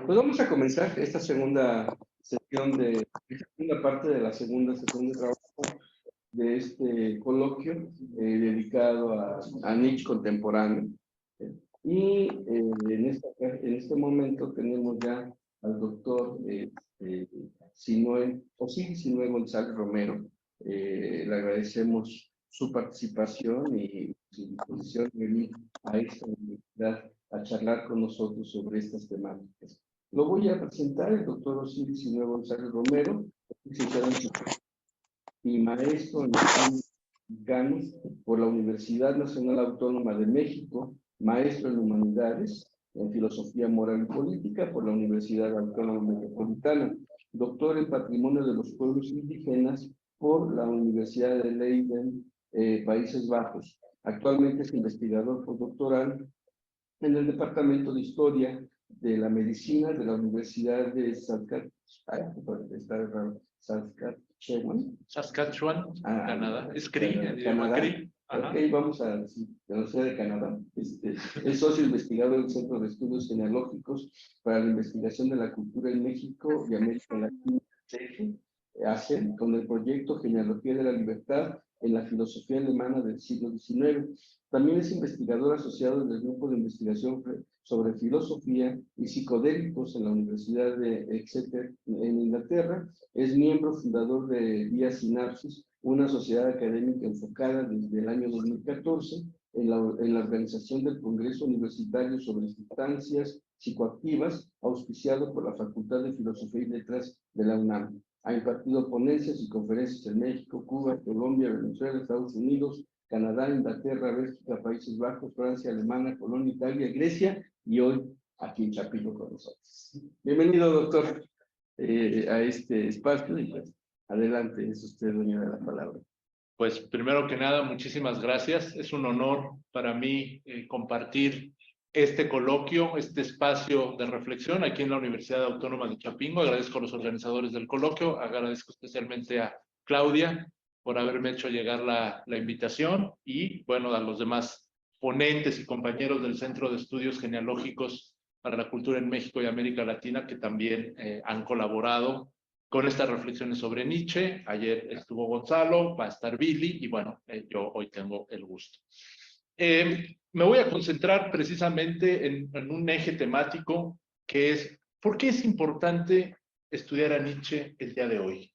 Pues vamos a comenzar esta segunda sesión esta segunda parte de la segunda sesión de trabajo de este coloquio dedicado a Nietzsche contemporáneo. En este momento tenemos ya al doctor Osiris Sinue González Romero. Le agradecemos su participación y su disposición de venir a esta universidad a charlar con nosotros sobre estas temáticas. Lo voy a presentar, el doctor Osiris Sinue González Romero, licenciado en y maestro en estudios mexicanos por la Universidad Nacional Autónoma de México, maestro en humanidades, en filosofía moral y política por la Universidad Autónoma Metropolitana, doctor en patrimonio de los pueblos indígenas por la Universidad de Leiden, Países Bajos. Actualmente es investigador postdoctoral en el Departamento de Historia de la Medicina de la Universidad de Saskatchewan, Canadá. Es CRI, el idioma Canadá. CRI. Ok, vamos a la Universidad de Canadá. Es socio investigador del Centro de Estudios Genealógicos para la Investigación de la Cultura en México y América Latina, ACE, con el proyecto Genealogía de la Libertad en la filosofía alemana del siglo XIX. También es investigador asociado del grupo de investigación sobre filosofía y psicodélicos en la Universidad de Exeter, en Inglaterra. Es miembro fundador de Vía Sinapsis, una sociedad académica enfocada desde el año 2014 en la organización del Congreso Universitario sobre Sustancias Psicoactivas, auspiciado por la Facultad de Filosofía y Letras de la UNAM. Ha impartido ponencias y conferencias en México, Cuba, Colombia, Venezuela, Estados Unidos, Canadá, Inglaterra, Bélgica, Países Bajos, Francia, Alemania, Polonia, Italia, Grecia y hoy aquí en Chapingo con nosotros. Bienvenido, doctor, a este espacio y pues adelante, es usted dueño de la palabra. Pues primero que nada, muchísimas gracias. Es un honor para mí compartir este coloquio, este espacio de reflexión aquí en la Universidad Autónoma de Chapingo. Agradezco a los organizadores del coloquio, agradezco especialmente a Claudia por haberme hecho llegar la invitación y, bueno, a los demás ponentes y compañeros del Centro de Estudios Genealógicos para la Cultura en México y América Latina que también han colaborado con estas reflexiones sobre Nietzsche. Ayer estuvo Gonzalo, va a estar Billy y bueno, yo hoy tengo el gusto. Me voy a concentrar precisamente en un eje temático que es ¿por qué es importante estudiar a Nietzsche el día de hoy?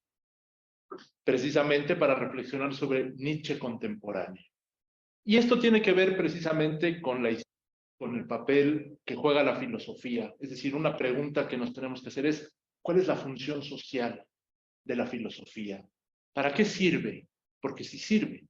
Precisamente para reflexionar sobre Nietzsche contemporáneo. Y esto tiene que ver precisamente con el papel que juega la filosofía. Es decir, una pregunta que nos tenemos que hacer es ¿cuál es la función social de la filosofía? ¿Para qué sirve? Porque sí sirve,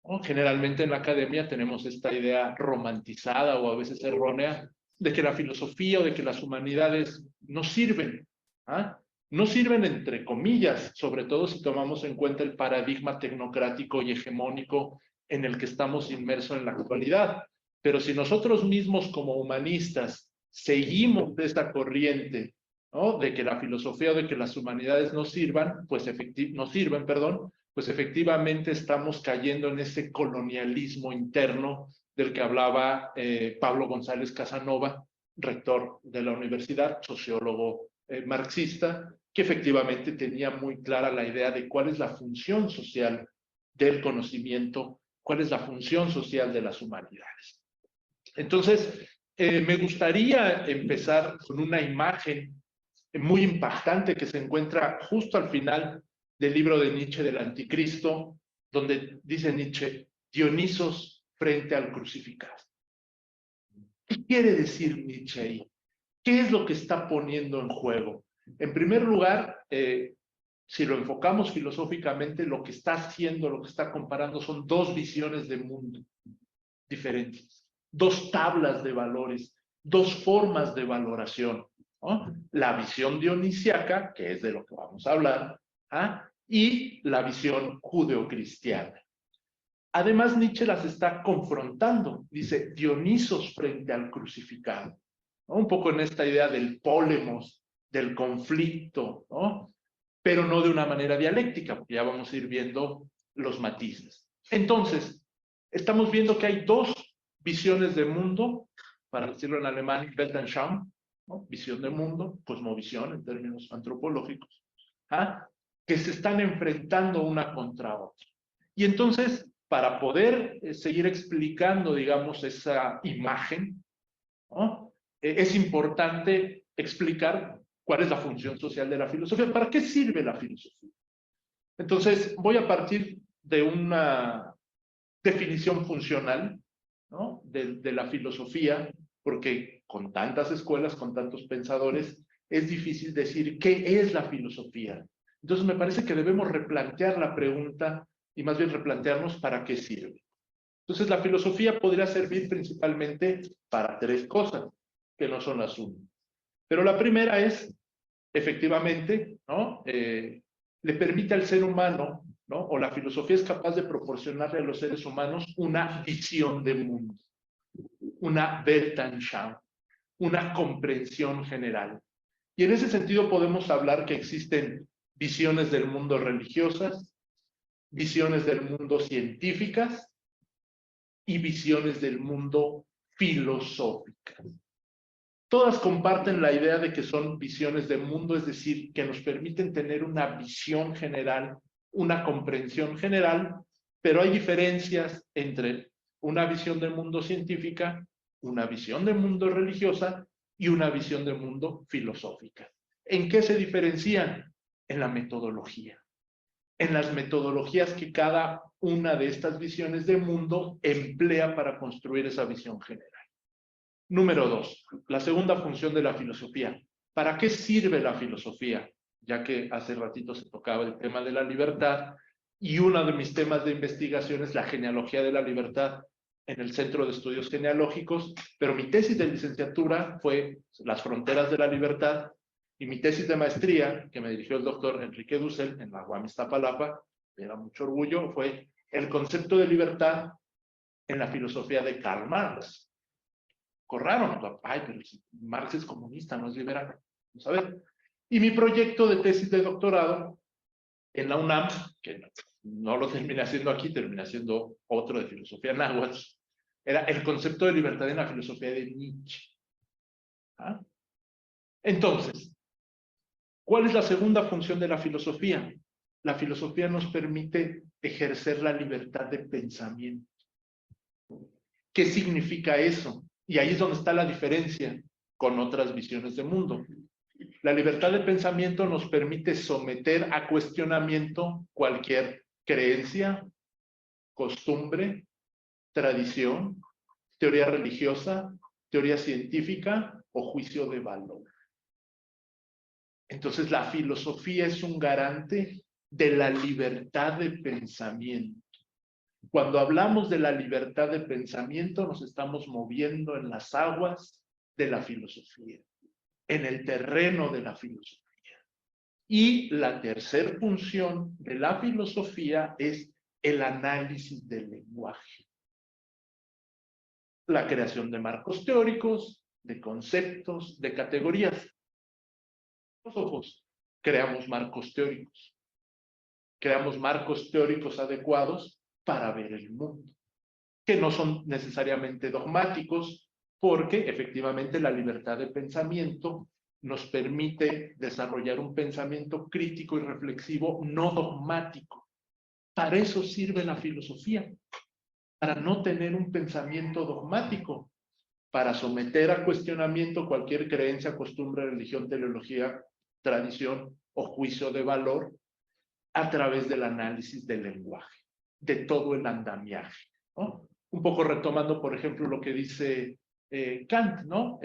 ¿no? Generalmente en la academia tenemos esta idea romantizada o a veces errónea de que la filosofía o de que las humanidades no sirven. ¿Ah? No sirven entre comillas, sobre todo si tomamos en cuenta el paradigma tecnocrático y hegemónico en el que estamos inmersos en la actualidad. Pero si nosotros mismos como humanistas seguimos de esta corriente, ¿no?, de que la filosofía o de que las humanidades no sirven, pues efectivamente estamos cayendo en ese colonialismo interno del que hablaba Pablo González Casanova, rector de la universidad, sociólogo marxista, que efectivamente tenía muy clara la idea de cuál es la función social del conocimiento, cuál es la función social de las humanidades. Entonces, me gustaría empezar con una imagen muy impactante que se encuentra justo al final del libro de Nietzsche del Anticristo, donde dice Nietzsche, Dionisos frente al crucificado. ¿Qué quiere decir Nietzsche ahí? ¿Qué es lo que está poniendo en juego? En primer lugar, si lo enfocamos filosóficamente, lo que está haciendo, lo que está comparando son dos visiones de mundo diferentes, dos tablas de valores, dos formas de valoración, ¿no? La visión dionisiaca, que es de lo que vamos a hablar, y la visión judeocristiana. Además, Nietzsche las está confrontando. Dice, Dionisos frente al crucificado, ¿no? Un poco en esta idea del pólemos, del conflicto, ¿no? Pero no de una manera dialéctica, porque ya vamos a ir viendo los matices. Entonces, estamos viendo que hay dos visiones de mundo, para decirlo en alemán, Weltanschauung, ¿no? Visión de mundo, cosmovisión en términos antropológicos, ¿ah? Que se están enfrentando una contra otra. Y entonces, para poder seguir explicando, digamos, esa imagen, ¿no? Es importante explicar cuál es la función social de la filosofía. ¿Para qué sirve la filosofía? Entonces, voy a partir de una definición funcional, ¿no? de la filosofía, porque con tantas escuelas, con tantos pensadores, es difícil decir qué es la filosofía. Entonces, me parece que debemos replantear la pregunta y más bien replantearnos para qué sirve. Entonces, la filosofía podría servir principalmente para tres cosas, que no son las únicas. Pero la primera es, efectivamente, ¿no? Le permite al ser humano, ¿no? O la filosofía es capaz de proporcionarle a los seres humanos una visión del mundo, una Weltanschauung, una comprensión general. Y en ese sentido podemos hablar que existen visiones del mundo religiosas, visiones del mundo científicas y visiones del mundo filosóficas. Todas comparten la idea de que son visiones de mundo, es decir, que nos permiten tener una visión general, una comprensión general, pero hay diferencias entre una visión del mundo científica, una visión del mundo religiosa y una visión del mundo filosófica. ¿En qué se diferencian? En la metodología. En las metodologías que cada una de estas visiones de mundo emplea para construir esa visión general. Número 2, la segunda función de la filosofía. ¿Para qué sirve la filosofía? Ya que hace ratito se tocaba el tema de la libertad y uno de mis temas de investigación es la genealogía de la libertad en el Centro de Estudios Genealógicos, pero mi tesis de licenciatura fue Las fronteras de la libertad y mi tesis de maestría, que me dirigió el doctor Enrique Dussel en la UAM Iztapalapa, me da mucho orgullo, fue el concepto de libertad en la filosofía de Karl Marx. Corraron, ay, pero Marx es comunista, no es liberal. Vamos a ver. Y mi proyecto de tesis de doctorado en la UNAM, que no lo terminé haciendo aquí, terminé haciendo otro de filosofía náhuatl, era el concepto de libertad en la filosofía de Nietzsche. ¿Ah? Entonces, ¿cuál es la segunda función de la filosofía? La filosofía nos permite ejercer la libertad de pensamiento. ¿Qué significa eso? Y ahí es donde está la diferencia con otras visiones de mundo. La libertad de pensamiento nos permite someter a cuestionamiento cualquier creencia, costumbre, tradición, teoría religiosa, teoría científica o juicio de valor. Entonces, la filosofía es un garante de la libertad de pensamiento. Cuando hablamos de la libertad de pensamiento, nos estamos moviendo en las aguas de la filosofía, en el terreno de la filosofía. Y la tercera función de la filosofía es el análisis del lenguaje. La creación de marcos teóricos, de conceptos, de categorías. Nosotros creamos marcos teóricos. Creamos marcos teóricos adecuados para ver el mundo, que no son necesariamente dogmáticos, porque efectivamente la libertad de pensamiento nos permite desarrollar un pensamiento crítico y reflexivo no dogmático. Para eso sirve la filosofía, para no tener un pensamiento dogmático, para someter a cuestionamiento cualquier creencia, costumbre, religión, teleología, tradición o juicio de valor a través del análisis del lenguaje, de todo el andamiaje, ¿no? Un poco retomando, por ejemplo, lo que dice Kant, ¿no?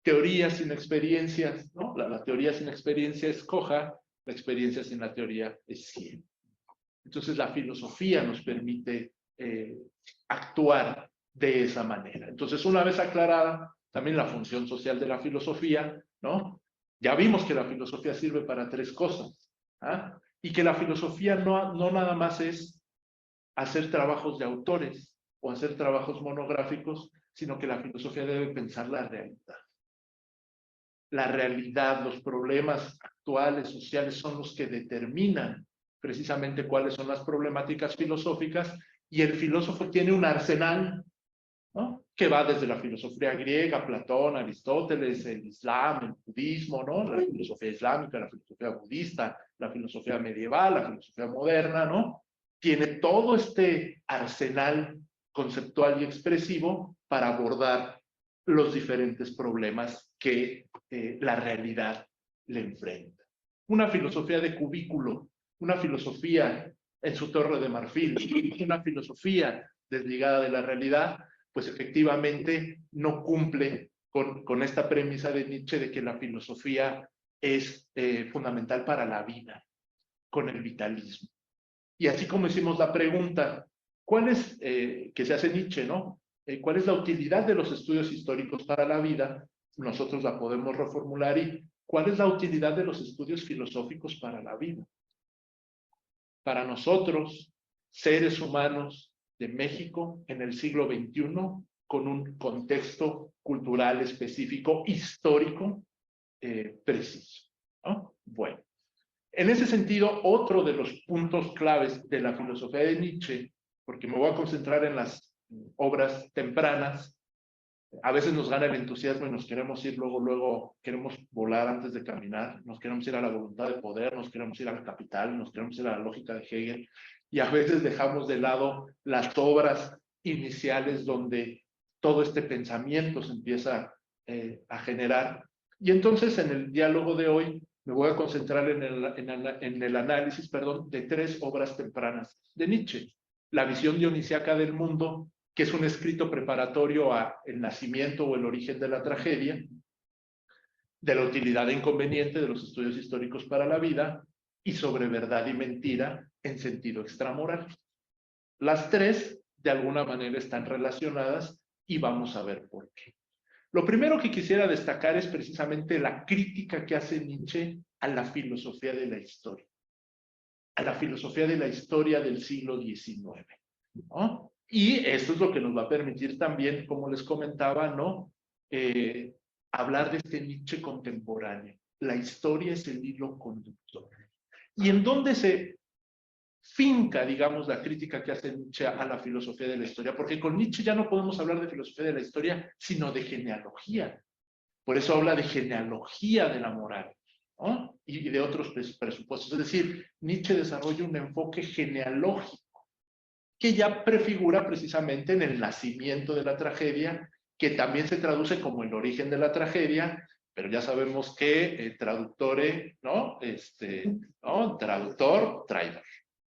Teoría sin experiencias, ¿no? La teoría sin experiencia es coja, la experiencia sin la teoría es ciega. Entonces, la filosofía nos permite actuar de esa manera. Entonces, una vez aclarada también la función social de la filosofía, ¿no? Ya vimos que la filosofía sirve para tres cosas, ¿ah? Y que la filosofía no nada más es hacer trabajos de autores o hacer trabajos monográficos, sino que la filosofía debe pensar la realidad. La realidad, los problemas actuales, sociales, son los que determinan precisamente cuáles son las problemáticas filosóficas, y el filósofo tiene un arsenal, ¿no? que va desde la filosofía griega, Platón, Aristóteles, el Islam, el budismo, ¿no? La filosofía islámica, la filosofía budista, la filosofía medieval, la filosofía moderna, ¿no? Tiene todo este arsenal conceptual y expresivo para abordar los diferentes problemas que la realidad le enfrenta. Una filosofía de cubículo, una filosofía en su torre de marfil, una filosofía desligada de la realidad, pues efectivamente no cumple con esta premisa de Nietzsche de que la filosofía es fundamental para la vida, con el vitalismo. Y así como hicimos la pregunta, ¿cuál es, que se hace Nietzsche, ¿no? ¿Cuál es la utilidad de los estudios históricos para la vida? Nosotros la podemos reformular y ¿cuál es la utilidad de los estudios filosóficos para la vida? Para nosotros, seres humanos de México en el siglo XXI, con un contexto cultural específico, histórico, preciso, ¿no? Bueno, en ese sentido, otro de los puntos claves de la filosofía de Nietzsche, porque me voy a concentrar en las obras tempranas, a veces nos gana el entusiasmo y nos queremos ir luego queremos volar antes de caminar, nos queremos ir a la voluntad de poder, nos queremos ir al capital, nos queremos ir a la lógica de Hegel, y a veces dejamos de lado las obras iniciales donde todo este pensamiento se empieza a generar. Y entonces en el diálogo de hoy me voy a concentrar en el análisis, de 3 obras tempranas de Nietzsche. La visión dionisíaca del mundo, que es un escrito preparatorio a el nacimiento o el origen de la tragedia, de la utilidad e inconveniente de los estudios históricos para la vida, y sobre verdad y mentira en sentido extramoral. Las 3, de alguna manera, están relacionadas y vamos a ver por qué. Lo primero que quisiera destacar es precisamente la crítica que hace Nietzsche a la filosofía de la historia, a la filosofía de la historia del siglo XIX, ¿no? Y esto es lo que nos va a permitir también, como les comentaba, ¿no? Hablar de este Nietzsche contemporáneo. La historia es el hilo conductor. ¿Y en dónde se finca, digamos, la crítica que hace Nietzsche a la filosofía de la historia? Porque con Nietzsche ya no podemos hablar de filosofía de la historia, sino de genealogía. Por eso habla de genealogía de la moral, ¿no? Y de otros presupuestos. Es decir, Nietzsche desarrolla un enfoque genealógico que ya prefigura precisamente en el nacimiento de la tragedia, que también se traduce como el origen de la tragedia, pero ya sabemos que traductore, ¿no? ¿no? Traductor, traidor,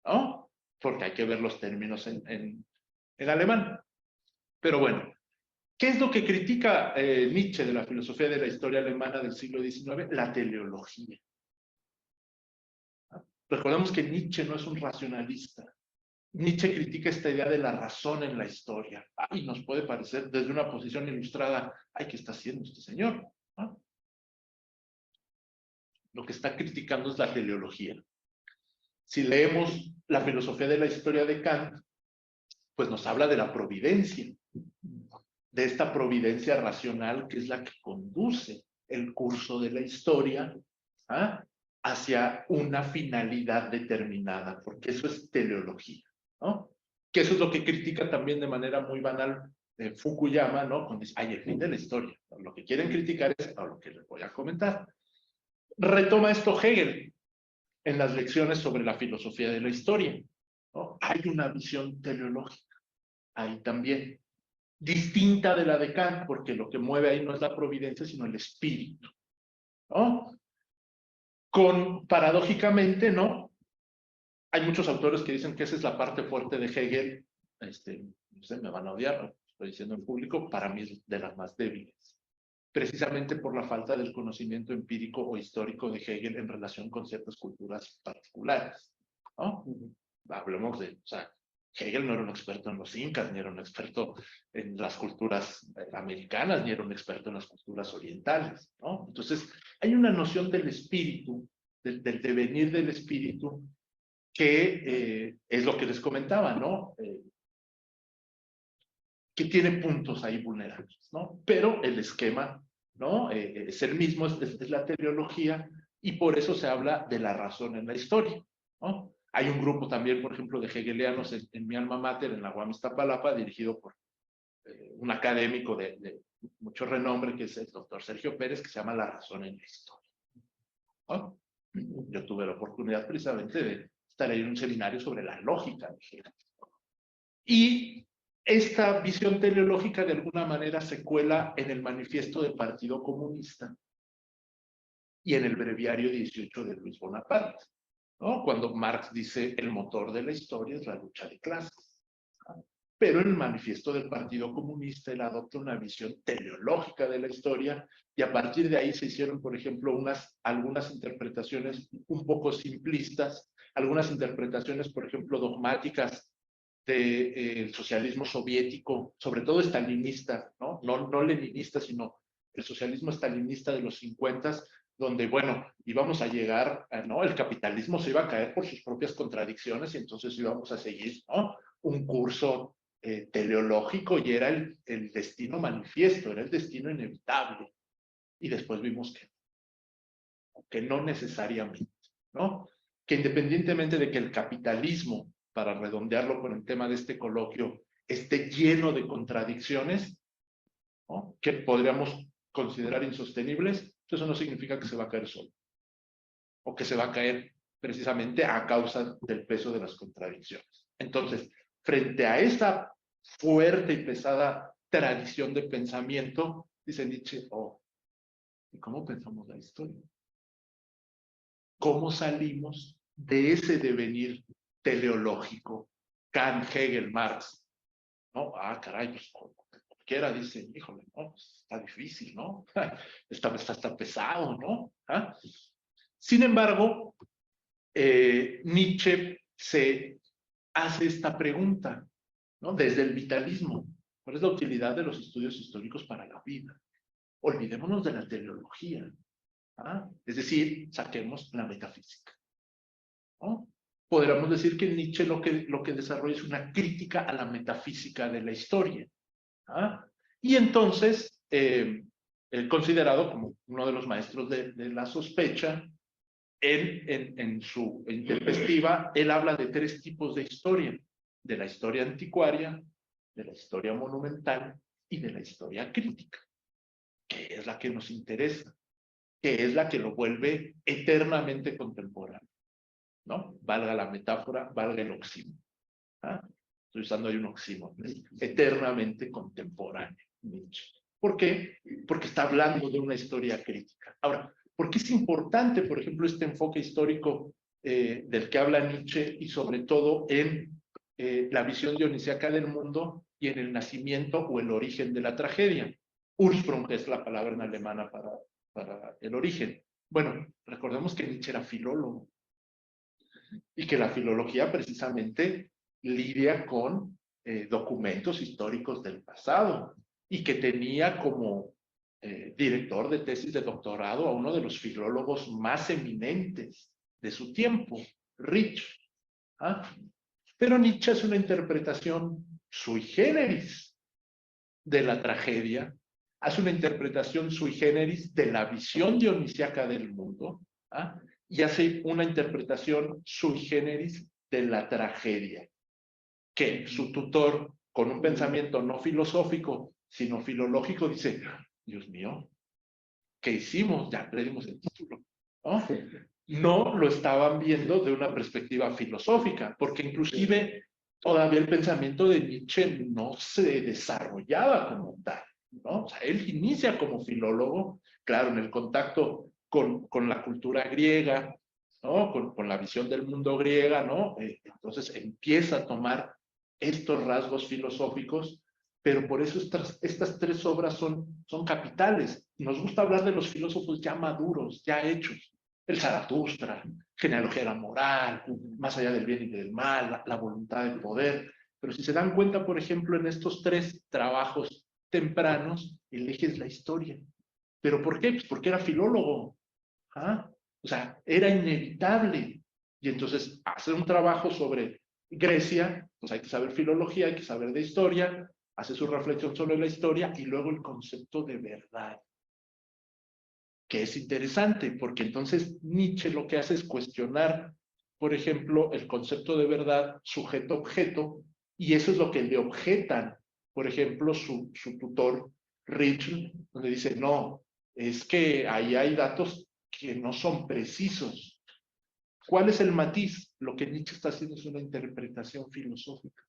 ¿no? Porque hay que ver los términos en alemán. Pero bueno, ¿qué es lo que critica Nietzsche de la filosofía de la historia alemana del siglo XIX? La teleología. Recordemos que Nietzsche no es un racionalista. Nietzsche critica esta idea de la razón en la historia. Y nos puede parecer desde una posición ilustrada, ay, ¿qué está haciendo este señor? ¿No? Lo que está criticando es la teleología. Si leemos la filosofía de la historia de Kant, pues nos habla de la providencia, de esta providencia racional que es la que conduce el curso de la historia hacia una finalidad determinada, porque eso es teleología, ¿no? Que eso es lo que critica también de manera muy banal Fukuyama, ¿no? Cuando dice, ay, el fin de la historia. Lo que quieren criticar es a lo que les voy a comentar. Retoma esto Hegel en las lecciones sobre la filosofía de la historia, ¿no? Hay una visión teleológica ahí también, distinta de la de Kant, porque lo que mueve ahí no es la providencia, sino el espíritu, ¿no? Paradójicamente, ¿no? Hay muchos autores que dicen que esa es la parte fuerte de Hegel, no sé, me van a odiar, lo estoy diciendo en público, para mí es de las más débiles, precisamente por la falta del conocimiento empírico o histórico de Hegel en relación con ciertas culturas particulares, ¿no? Hablemos de, o sea, Hegel no era un experto en los incas, ni era un experto en las culturas americanas, ni era un experto en las culturas orientales, ¿no? Entonces, hay una noción del espíritu, del devenir del espíritu, que es lo que les comentaba, ¿no? Que tiene puntos ahí vulnerables, ¿no? Pero el esquema, ¿no? Es el mismo, es la teleología, y por eso se habla de la razón en la historia, ¿no? Hay un grupo también, por ejemplo, de hegelianos en mi alma mater, en la UAM Iztapalapa, dirigido por un académico de mucho renombre, que es el doctor Sergio Pérez, que se llama La razón en la historia. ¿No? Yo tuve la oportunidad precisamente de estar en un seminario sobre la lógica. Y esta visión teleológica de alguna manera se cuela en el manifiesto del Partido Comunista y en el breviario 18 de Luis Bonaparte, ¿no? Cuando Marx dice el motor de la historia es la lucha de clases. Pero en el manifiesto del Partido Comunista él adopta una visión teleológica de la historia y a partir de ahí se hicieron, por ejemplo, algunas interpretaciones un poco simplistas, algunas interpretaciones, por ejemplo, dogmáticas del socialismo soviético, sobre todo estalinista, ¿no? No leninista, sino el socialismo estalinista de los 50, donde, bueno, íbamos a llegar, ¿no? El capitalismo se iba a caer por sus propias contradicciones y entonces íbamos a seguir, ¿no? Un curso teleológico y era el destino manifiesto, era el destino inevitable. Y después vimos que no necesariamente, ¿no? Que independientemente de que el capitalismo, para redondearlo con el tema de este coloquio, esté lleno de contradicciones, ¿no? Que podríamos considerar insostenibles, eso no significa que se va a caer solo, o que se va a caer precisamente a causa del peso de las contradicciones. Entonces, frente a esta fuerte y pesada tradición de pensamiento, dice Nietzsche, oh, ¿y cómo pensamos la historia? ¿Cómo salimos de ese devenir teleológico? Kant, Hegel, Marx, ¿no? Ah, caray, pues cualquiera dice, híjole, no, pues, está difícil, ¿no? Está pesado, ¿no? ¿Ah? Sin embargo, Nietzsche se hace esta pregunta, ¿no? Desde el vitalismo. ¿Cuál es la utilidad de los estudios históricos para la vida? Olvidémonos de la teleología. ¿Ah? Es decir, saquemos la metafísica, ¿no? Podríamos decir que Nietzsche lo que desarrolla es una crítica a la metafísica de la historia. ¿Ah? Y entonces, él considerado como uno de los maestros de la sospecha, en su intempestiva, él habla de tres tipos de historia: de la historia anticuaria, de la historia monumental y de la historia crítica, que es la que nos interesa, que es la que lo vuelve eternamente contemporáneo, ¿no? Valga la metáfora, valga el oxímoron. ¿Ah? Estoy usando ahí un oxímoron, eternamente contemporáneo, Nietzsche. ¿Por qué? Porque está hablando de una historia crítica. Ahora, ¿por qué es importante, por ejemplo, este enfoque histórico del que habla Nietzsche y sobre todo en la visión dionisíaca del mundo y en el nacimiento o el origen de la tragedia? Ursprung es la palabra en alemana para el origen. Bueno, recordemos que Nietzsche era filólogo y que la filología precisamente lidia con documentos históricos del pasado y que tenía como director de tesis de doctorado a uno de los filólogos más eminentes de su tiempo, Ritsch. ¿Ah? Pero Nietzsche es una interpretación sui generis de la tragedia, hace una interpretación sui generis de la visión dionisíaca del mundo, ¿ah? Y hace una interpretación sui generis de la tragedia, que su tutor, con un pensamiento no filosófico, sino filológico, dice, Dios mío, ¿qué hicimos? Ya le dimos el título, ¿no? No lo estaban viendo de una perspectiva filosófica, porque inclusive todavía el pensamiento de Nietzsche no se desarrollaba como tal, ¿no? O sea, él inicia como filólogo, claro, en el contacto con la cultura griega, ¿no? Con la visión del mundo griega, ¿no? Entonces empieza a tomar estos rasgos filosóficos, pero por eso estas tres obras son capitales. Nos gusta hablar de los filósofos ya maduros, ya hechos. El Zaratustra, genealogía de la moral, más allá del bien y del mal, la voluntad del poder. Pero si se dan cuenta, por ejemplo, en estos tres trabajos tempranos, el eje es la historia. ¿Pero por qué? Pues porque era filólogo. ¿Ah? O sea, era inevitable. Y entonces, hacer un trabajo sobre Grecia, pues hay que saber filología, hay que saber de historia, hace su reflexión sobre la historia y luego el concepto de verdad, que es interesante, porque entonces Nietzsche lo que hace es cuestionar, por ejemplo, el concepto de verdad sujeto-objeto, y eso es lo que le objetan por ejemplo, su tutor Ritschl, donde dice, no, es que ahí hay datos que no son precisos. ¿Cuál es el matiz? Lo que Nietzsche está haciendo es una interpretación filosófica.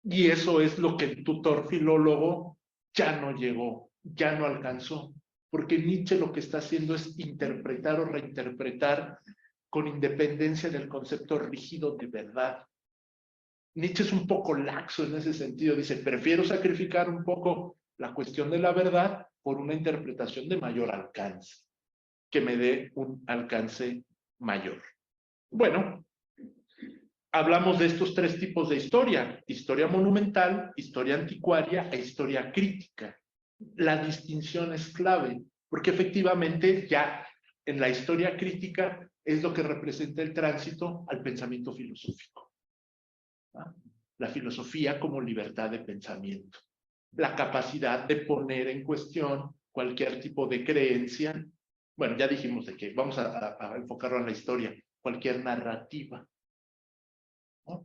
Y eso es lo que el tutor filólogo ya no llegó, ya no alcanzó. Porque Nietzsche lo que está haciendo es interpretar o reinterpretar con independencia del concepto rígido de verdad. Nietzsche es un poco laxo en ese sentido. Dice, prefiero sacrificar un poco la cuestión de la verdad por una interpretación de mayor alcance, que me dé un alcance mayor. Bueno, hablamos de estos tres tipos de historia: historia monumental, historia anticuaria e historia crítica. La distinción es clave, porque efectivamente ya en la historia crítica es lo que representa el tránsito al pensamiento filosófico. La filosofía como libertad de pensamiento, la capacidad de poner en cuestión cualquier tipo de creencia. Bueno, ya dijimos de que vamos a enfocarlo en la historia, cualquier narrativa, ¿no?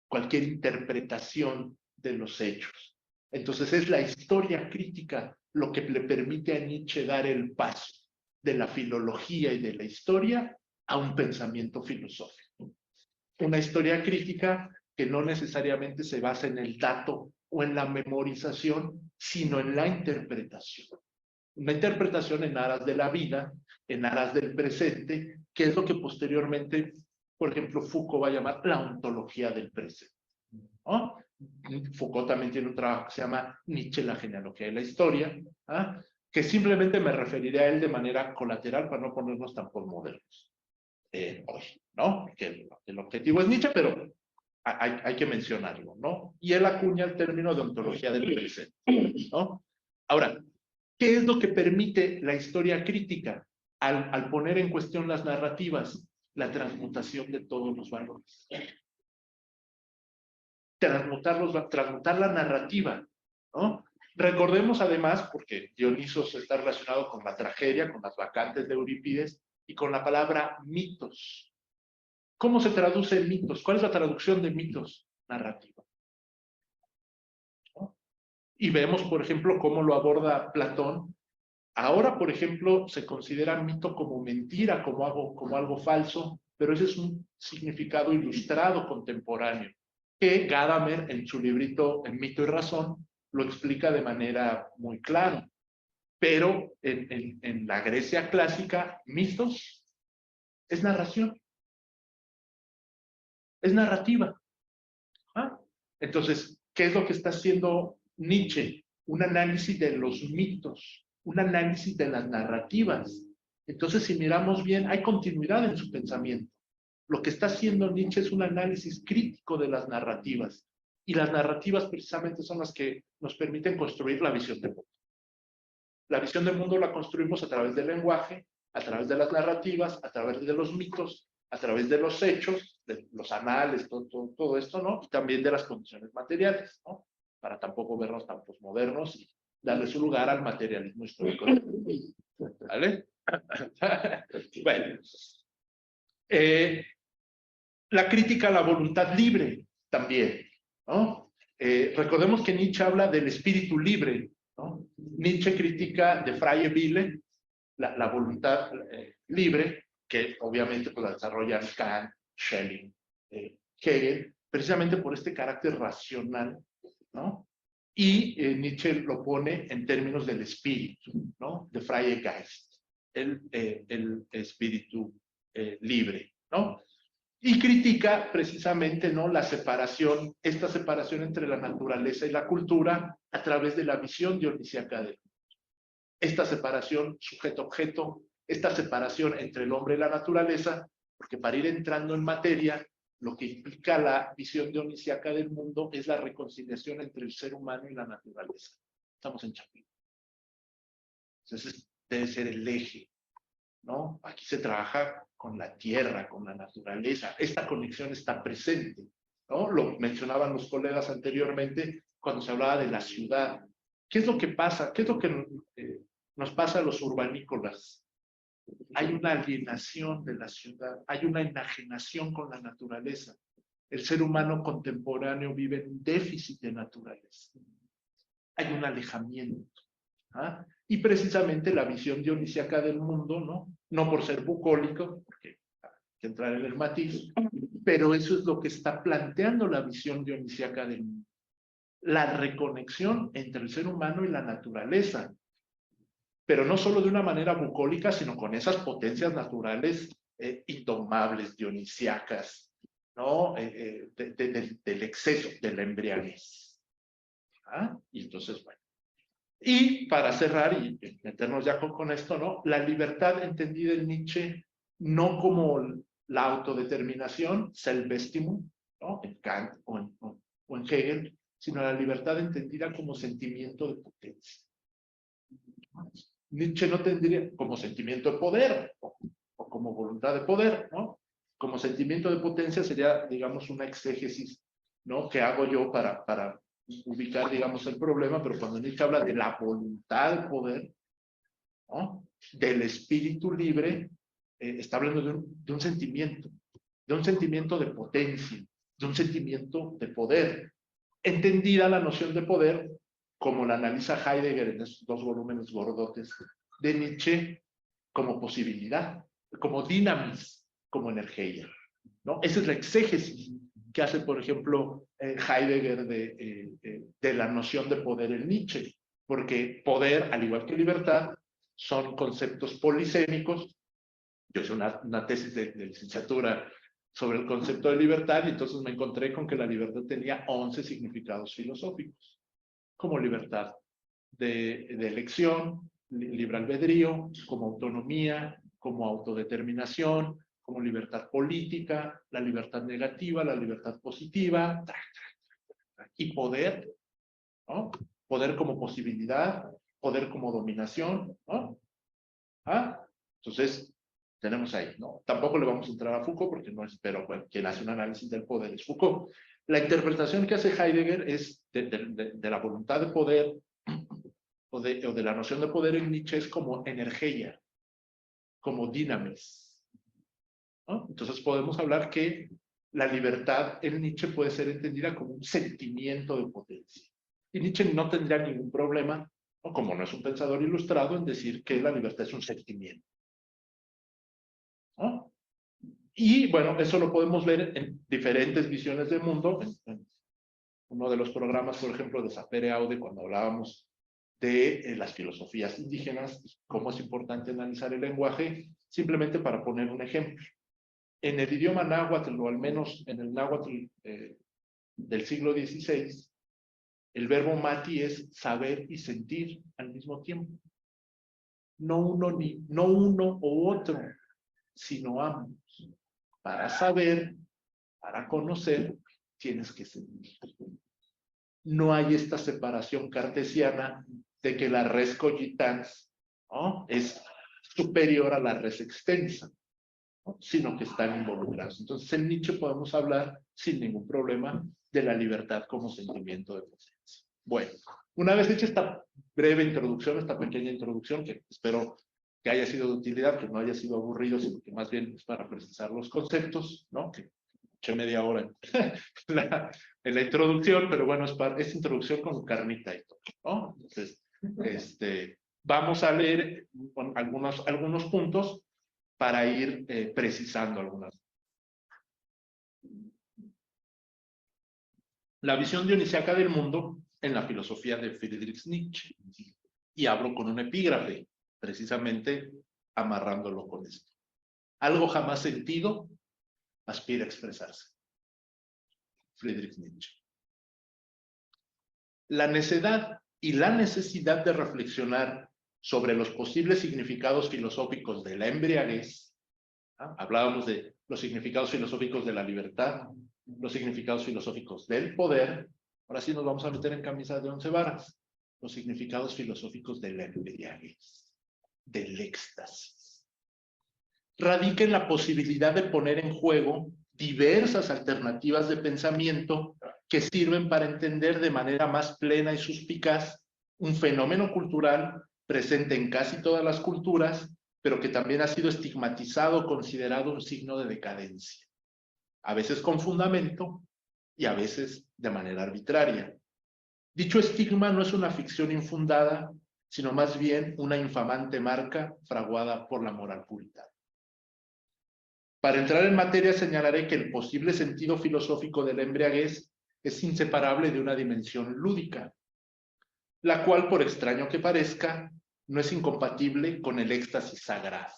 Cualquier interpretación de los hechos. Entonces es la historia crítica lo que le permite a Nietzsche dar el paso de la filología y de la historia a un pensamiento filosófico. Una historia crítica que no necesariamente se basa en el dato o en la memorización, sino en la interpretación. Una interpretación en aras de la vida, en aras del presente, que es lo que posteriormente, por ejemplo, Foucault va a llamar la ontología del presente, ¿no? Foucault también tiene un trabajo que se llama Nietzsche, la genealogía de la historia, ¿ah? Que simplemente me referiré a él de manera colateral para no ponernos tan postmodernos hoy, ¿no? Que el objetivo es Nietzsche, pero hay que mencionarlo, ¿no? Y él acuña el término de ontología del presente, ¿no? Ahora, ¿qué es lo que permite la historia crítica al poner en cuestión las narrativas? La transmutación de todos los valores. Transmutar la narrativa, ¿no? Recordemos además, porque Dionisos está relacionado con la tragedia, con las vacantes de Eurípides y con la palabra mitos. ¿Cómo se traduce mitos? ¿Cuál es la traducción de mitos? Narrativa, ¿no? Y vemos, por ejemplo, cómo lo aborda Platón. Ahora, por ejemplo, se considera mito como mentira, como algo falso, pero ese es un significado ilustrado contemporáneo, que Gadamer, en su librito En Mito y Razón, lo explica de manera muy clara. Pero en la Grecia clásica, mitos es narración, es narrativa. ¿Ah? Entonces, ¿qué es lo que está haciendo Nietzsche? Un análisis de los mitos, un análisis de las narrativas. Entonces, si miramos bien, hay continuidad en su pensamiento. Lo que está haciendo Nietzsche es un análisis crítico de las narrativas. Y las narrativas precisamente son las que nos permiten construir la visión del mundo. La visión del mundo la construimos a través del lenguaje, a través de las narrativas, a través de los mitos, a través de los hechos, de los anales, todo esto, ¿no? Y también de las condiciones materiales, ¿no? Para tampoco vernos tan posmodernos y darle su lugar al materialismo histórico. ¿Vale? Bueno. La crítica a la voluntad libre también, ¿no? Recordemos que Nietzsche habla del espíritu libre, ¿no? Nietzsche critica de Freie Wille, la voluntad libre, que obviamente pues, la desarrollan Kant, Schelling, Hegel, precisamente por este carácter racional, ¿no? Y Nietzsche lo pone en términos del espíritu, ¿no? De Freie Geist, el espíritu libre, ¿no? Y critica precisamente, ¿no?, la separación, esta separación entre la naturaleza y la cultura a través de la visión dionisíaca del mundo. Esta separación sujeto-objeto, esta separación entre el hombre y la naturaleza, porque para ir entrando en materia, lo que implica la visión dionisíaca del mundo es la reconciliación entre el ser humano y la naturaleza. Estamos en Chapingo. Entonces, debe ser el eje, ¿no? Aquí se trabaja con la tierra, con la naturaleza. Esta conexión está presente, ¿no? Lo mencionaban los colegas anteriormente cuando se hablaba de la ciudad. ¿Qué es lo que pasa? ¿Qué es lo que nos pasa a los urbanícolas? Hay una alienación de la ciudad, hay una enajenación con la naturaleza. el ser humano contemporáneo vive en un déficit de naturaleza. Hay un alejamiento. ¿Ah? Y precisamente la visión dionisíaca del mundo, no por ser bucólico, porque hay que entrar en el matiz, pero eso es lo que está planteando la visión dionisíaca del mundo. La reconexión entre el ser humano y la naturaleza, pero no solo de una manera bucólica, sino con esas potencias naturales indomables, dionisíacas, ¿no? Del exceso, de la embriaguez. ¿Ah? Y entonces, bueno. Y para cerrar y meternos ya con esto, ¿no? La libertad entendida en Nietzsche no como la autodeterminación, Selbstbestimmung, ¿no? En Kant o en Hegel, sino la libertad entendida como sentimiento de potencia. Nietzsche no tendría como sentimiento de poder o como voluntad de poder, ¿no? Como sentimiento de potencia sería, digamos, una exégesis, ¿no? Que hago yo para ubicar, digamos, el problema, pero cuando Nietzsche habla de la voluntad de poder, ¿no? Del espíritu libre, está hablando de un sentimiento de potencia, de un sentimiento de poder. Entendida la noción de poder, como la analiza Heidegger en esos 2 volúmenes gordotes de Nietzsche, como posibilidad, como dinamis, como energía, ¿no? Esa es la exégesis que hace, por ejemplo, Heidegger de la noción de poder en Nietzsche, porque poder, al igual que libertad, son conceptos polisémicos. Yo hice una tesis de licenciatura sobre el concepto de libertad y entonces me encontré con que la libertad tenía 11 significados filosóficos, como libertad de elección, libre albedrío, como autonomía, como autodeterminación, como libertad política, la libertad negativa, la libertad positiva, y poder, ¿no? Poder como posibilidad, poder como dominación, ¿no? ¿Ah? Entonces, tenemos ahí, ¿no? Tampoco le vamos a entrar a Foucault porque no es, pero bueno, quien hace un análisis del poder es Foucault. La interpretación que hace Heidegger es de la voluntad de poder o de la noción de poder en Nietzsche es como energía, como dinamis, ¿no? Entonces podemos hablar que la libertad en Nietzsche puede ser entendida como un sentimiento de potencia. Y Nietzsche no tendría ningún problema, ¿no? Como no es un pensador ilustrado, en decir que la libertad es un sentimiento, ¿no? Y bueno, eso lo podemos ver en diferentes visiones del mundo. En uno de los programas, por ejemplo, de Sapere Aude, cuando hablábamos de las filosofías indígenas, cómo es importante analizar el lenguaje, simplemente para poner un ejemplo. En el idioma náhuatl, o al menos en el náhuatl del siglo XVI, el verbo mati es saber y sentir al mismo tiempo. No uno u otro, sino ambos. Para saber, para conocer, tienes que sentir. No hay esta separación cartesiana de que la res cogitans, ¿no? Es superior a la res extensa, ¿no? Sino que están involucrados. Entonces, en Nietzsche podemos hablar sin ningún problema de la libertad como sentimiento de potencia. Bueno, una vez hecha esta breve introducción, esta pequeña introducción, que espero que haya sido de utilidad, que no haya sido aburrido, sino que más bien es para precisar los conceptos, ¿no? Que eché media hora en la introducción, pero bueno, es introducción con carnita y todo, ¿no? Entonces, vamos a leer algunos puntos para ir precisando algunas. La visión dionisíaca del mundo en la filosofía de Friedrich Nietzsche. Y abro con un epígrafe, precisamente amarrándolo con esto. Algo jamás sentido aspira a expresarse. Friedrich Nietzsche. La necedad y la necesidad de reflexionar sobre los posibles significados filosóficos de la embriaguez. ¿Ah? Hablábamos de los significados filosóficos de la libertad, los significados filosóficos del poder. Ahora sí nos vamos a meter en camisa de 11 varas. Los significados filosóficos de la embriaguez, del éxtasis. Radica en la posibilidad de poner en juego diversas alternativas de pensamiento que sirven para entender de manera más plena y suspicaz un fenómeno cultural presente en casi todas las culturas, pero que también ha sido estigmatizado o considerado un signo de decadencia. A veces con fundamento, y a veces de manera arbitraria. Dicho estigma no es una ficción infundada, sino más bien una infamante marca fraguada por la moral puritana. Para entrar en materia señalaré que el posible sentido filosófico de la embriaguez es inseparable de una dimensión lúdica, la cual, por extraño que parezca, no es incompatible con el éxtasis sagrado.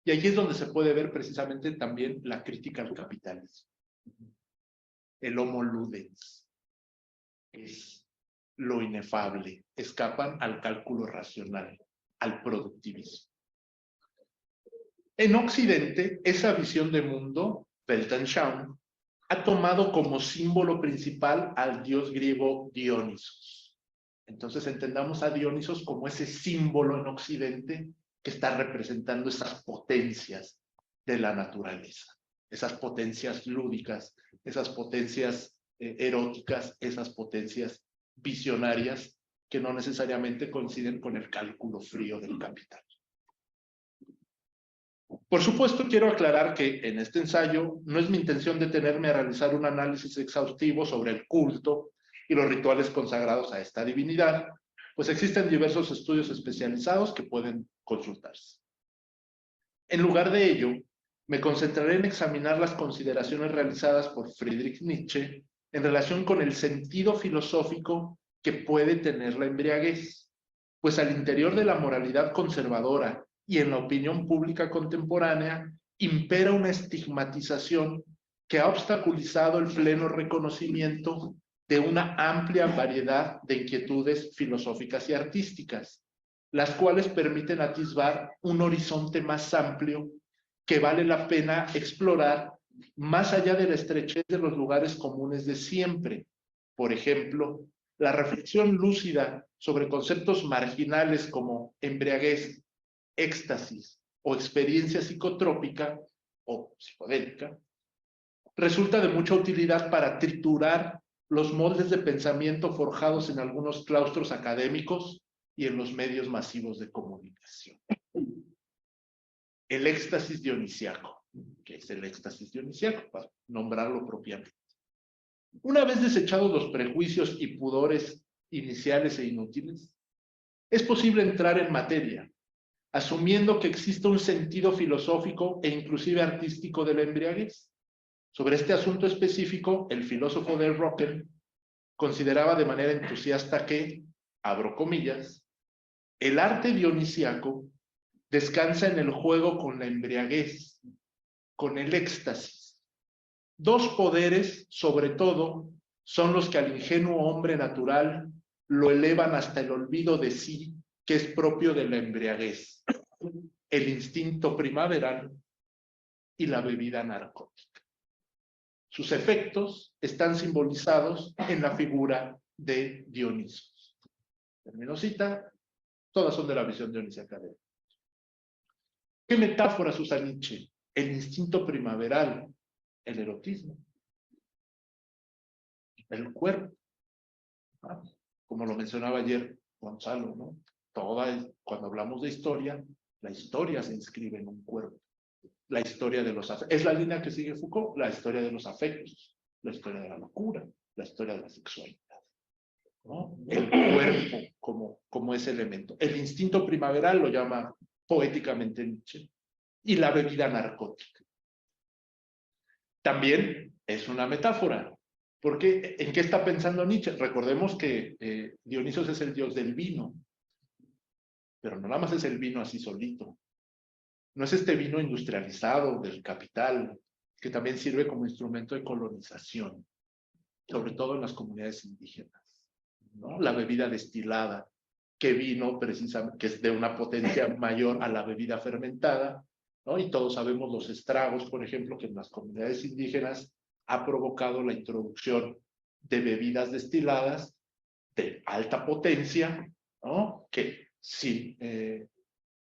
Y aquí es donde se puede ver precisamente también la crítica al capitalismo. El homo ludens es lo inefable, escapan al cálculo racional, al productivismo. En Occidente, esa visión de mundo, Weltanschauung, ha tomado como símbolo principal al dios griego Dionisos. Entonces entendamos a Dionisos como ese símbolo en Occidente que está representando esas potencias de la naturaleza, esas potencias lúdicas, esas potencias eróticas, esas potencias visionarias que no necesariamente coinciden con el cálculo frío del capital. Por supuesto, quiero aclarar que en este ensayo no es mi intención detenerme a realizar un análisis exhaustivo sobre el culto y los rituales consagrados a esta divinidad, pues existen diversos estudios especializados que pueden consultarse. En lugar de ello, me concentraré en examinar las consideraciones realizadas por Friedrich Nietzsche en relación con el sentido filosófico que puede tener la embriaguez, pues al interior de la moralidad conservadora y en la opinión pública contemporánea impera una estigmatización que ha obstaculizado el pleno reconocimiento de una amplia variedad de inquietudes filosóficas y artísticas, las cuales permiten atisbar un horizonte más amplio que vale la pena explorar más allá de la estrechez de los lugares comunes de siempre. Por ejemplo, la reflexión lúcida sobre conceptos marginales como embriaguez, éxtasis o experiencia psicotrópica o psicodélica resulta de mucha utilidad para triturar los moldes de pensamiento forjados en algunos claustros académicos y en los medios masivos de comunicación. El éxtasis dionisiaco. ¿Qué es el éxtasis dionisiaco? Para nombrarlo propiamente. Una vez desechados los prejuicios y pudores iniciales e inútiles, es posible entrar en materia, asumiendo que existe un sentido filosófico e inclusive artístico de la embriaguez. Sobre este asunto específico, el filósofo de Rocken consideraba de manera entusiasta que, abro comillas, el arte dionisiaco descansa en el juego con la embriaguez, con el éxtasis. Dos poderes, sobre todo, son los que al ingenuo hombre natural lo elevan hasta el olvido de sí, que es propio de la embriaguez, el instinto primaveral y la bebida narcótica. Sus efectos están simbolizados en la figura de Dionisos. Termino cita, todas son de la visión dionisiaca de él. ¿Qué metáforas usa Nietzsche? El instinto primaveral, el erotismo, el cuerpo, ¿no? Como lo mencionaba ayer Gonzalo, ¿no? Cuando hablamos de historia, la historia se inscribe en un cuerpo. La historia de los afectos. Es la línea que sigue Foucault, la historia de los afectos, la historia de la locura, la historia de la sexualidad, ¿no? El cuerpo como ese elemento. El instinto primaveral lo llama poéticamente Nietzsche, y la bebida narcótica. También es una metáfora, porque ¿en qué está pensando Nietzsche? Recordemos que Dionisos es el dios del vino, pero no nada más es el vino así solito. No es este vino industrializado del capital, que también sirve como instrumento de colonización, sobre todo en las comunidades indígenas, ¿no? La bebida destilada, que vino precisamente, que es de una potencia mayor a la bebida fermentada, ¿no? Y todos sabemos los estragos, por ejemplo, que en las comunidades indígenas ha provocado la introducción de bebidas destiladas de alta potencia, ¿no? Que sin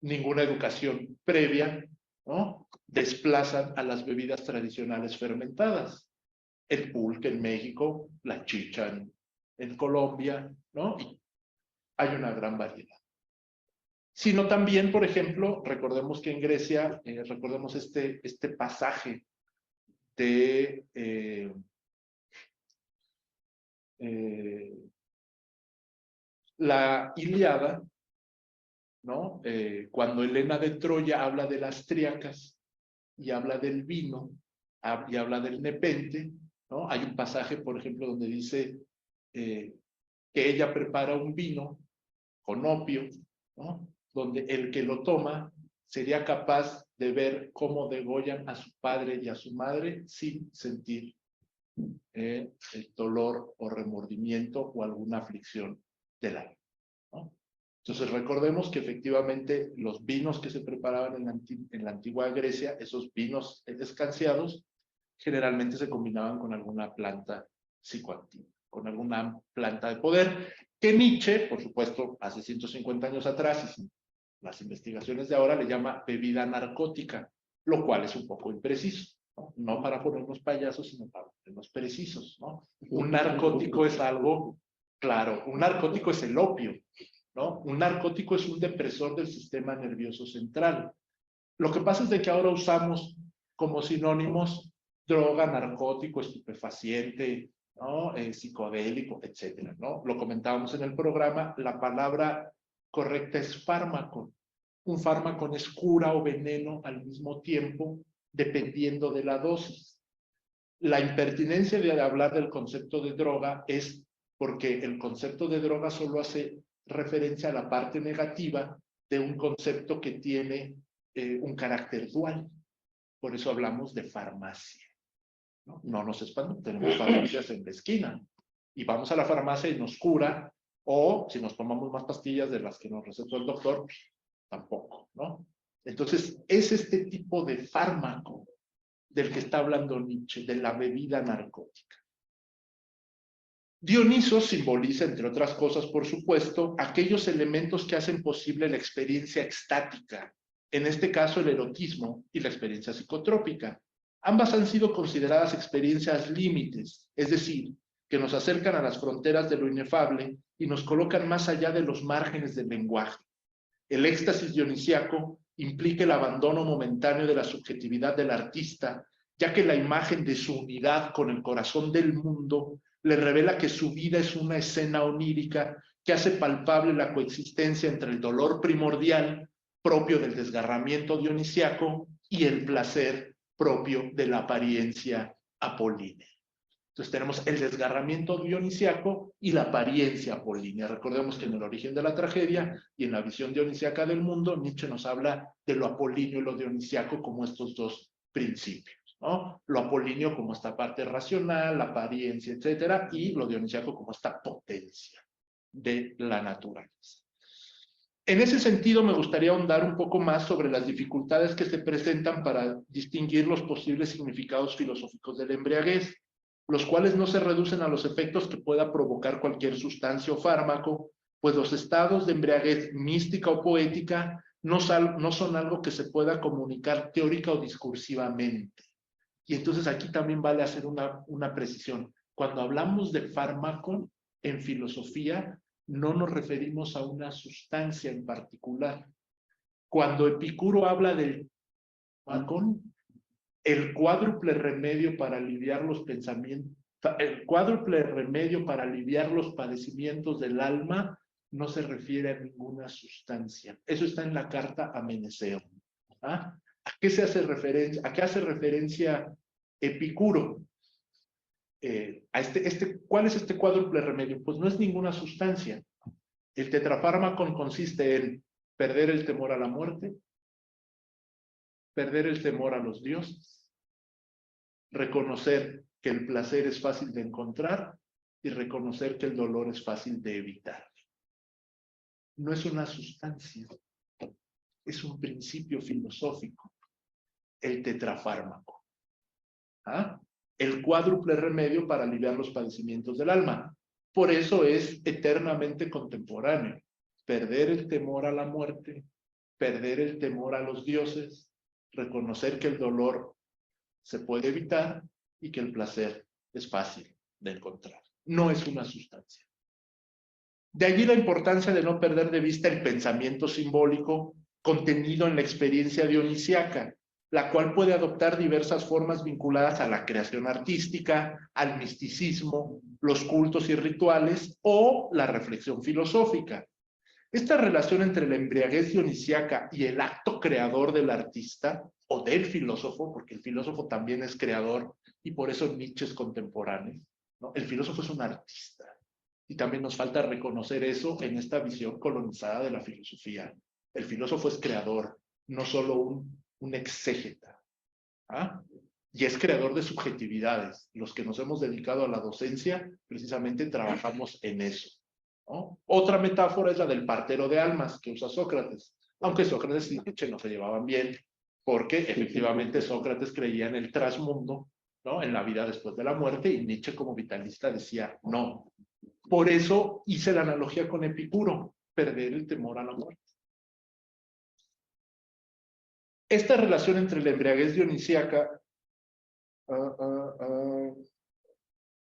ninguna educación previa, ¿no? Desplazan a las bebidas tradicionales fermentadas. El pulque en México, la chicha en Colombia, ¿no? Y hay una gran variedad. Sino también, por ejemplo, recordemos que en Grecia, recordemos este pasaje de La Ilíada, ¿no? Cuando Helena de Troya habla de las tríacas y habla del vino y habla del nepente, ¿no? Hay un pasaje, por ejemplo, donde dice que ella prepara un vino con opio, ¿no? Donde el que lo toma sería capaz de ver cómo degollan a su padre y a su madre sin sentir el dolor o remordimiento o alguna aflicción del alma, ¿no? Entonces recordemos que efectivamente los vinos que se preparaban en la antigua Grecia, esos vinos escanciados, generalmente se combinaban con alguna planta psicoactiva, con alguna planta de poder, que Nietzsche, por supuesto, hace 150 años atrás, y sin las investigaciones de ahora, le llama bebida narcótica, lo cual es un poco impreciso, ¿no? No para ponernos payasos, sino para ponernos precisos, ¿no? Un narcótico es algo, claro, un narcótico es el opio, ¿no? Un narcótico es un depresor del sistema nervioso central. Lo que pasa es de que ahora usamos como sinónimos droga, narcótico, estupefaciente, ¿no? Psicodélico, etcétera, ¿no? Lo comentábamos en el programa, la palabra correcta es fármaco. Un fármaco es cura o veneno al mismo tiempo, dependiendo de la dosis. La impertinencia de hablar del concepto de droga es porque el concepto de droga solo hace referencia a la parte negativa de un concepto que tiene un carácter dual. Por eso hablamos de farmacia. No nos espantemos, tenemos farmacias en la esquina. Y vamos a la farmacia y nos cura, o si nos tomamos más pastillas de las que nos recetó el doctor, tampoco, ¿no? Entonces, es este tipo de fármaco del que está hablando Nietzsche, de la bebida narcótica. Dioniso simboliza, entre otras cosas, por supuesto, aquellos elementos que hacen posible la experiencia extática, en este caso el erotismo y la experiencia psicotrópica. Ambas han sido consideradas experiencias límites, es decir, que nos acercan a las fronteras de lo inefable y nos colocan más allá de los márgenes del lenguaje. El éxtasis dionisíaco implica el abandono momentáneo de la subjetividad del artista, ya que la imagen de su unidad con el corazón del mundo le revela que su vida es una escena onírica que hace palpable la coexistencia entre el dolor primordial propio del desgarramiento dionisíaco y el placer propio de la apariencia apolínea. Entonces tenemos el desgarramiento dionisíaco y la apariencia apolínea. Recordemos que en el origen de la tragedia y en la visión dionisíaca del mundo, Nietzsche nos habla de lo apolíneo y lo dionisíaco como estos dos principios, ¿no? Lo apolíneo como esta parte racional, la apariencia, etcétera, y lo dionisíaco como esta potencia de la naturaleza. En ese sentido, me gustaría ahondar un poco más sobre las dificultades que se presentan para distinguir los posibles significados filosóficos de la embriaguez, los cuales no se reducen a los efectos que pueda provocar cualquier sustancia o fármaco, pues los estados de embriaguez mística o poética no son algo que se pueda comunicar teórica o discursivamente. Y entonces aquí también vale hacer una precisión. Cuando hablamos de fármaco en filosofía, no nos referimos a una sustancia en particular. Cuando Epicuro habla del fármaco, el cuádruple remedio para aliviar los pensamientos, el cuádruple remedio para aliviar los padecimientos del alma no se refiere a ninguna sustancia. Eso está en la carta a Meneceo. ¿Ah? ¿A qué se hace referencia? ¿A qué hace referencia Epicuro? ¿Cuál es este cuádruple remedio? Pues no es ninguna sustancia. El tetrafármaco consiste en perder el temor a la muerte, perder el temor a los dioses, reconocer que el placer es fácil de encontrar y reconocer que el dolor es fácil de evitar. No es una sustancia, es un principio filosófico, el tetrafármaco. ¿Ah? El cuádruple remedio para aliviar los padecimientos del alma. Por eso es eternamente contemporáneo. Perder el temor a la muerte, perder el temor a los dioses, reconocer que el dolor se puede evitar y que el placer es fácil de encontrar. No es una sustancia. De allí la importancia de no perder de vista el pensamiento simbólico contenido en la experiencia dionisíaca, la cual puede adoptar diversas formas vinculadas a la creación artística, al misticismo, los cultos y rituales o la reflexión filosófica. Esta relación entre la embriaguez dionisíaca y el acto creador del artista o del filósofo, porque el filósofo también es creador y por eso Nietzsche es contemporáneo, ¿no? El filósofo es un artista y también nos falta reconocer eso en esta visión colonizada de la filosofía. El filósofo es creador, no solo un exégeta. ¿Ah? Y es creador de subjetividades. Los que nos hemos dedicado a la docencia, precisamente trabajamos en eso, ¿no? Otra metáfora es la del partero de almas que usa Sócrates, aunque Sócrates y Nietzsche no se llevaban bien, porque efectivamente Sócrates creía en el trasmundo, ¿no? En la vida después de la muerte, y Nietzsche como vitalista decía no. Por eso hice la analogía con Epicuro, perder el temor a la muerte. Esta relación entre la embriaguez dionisíaca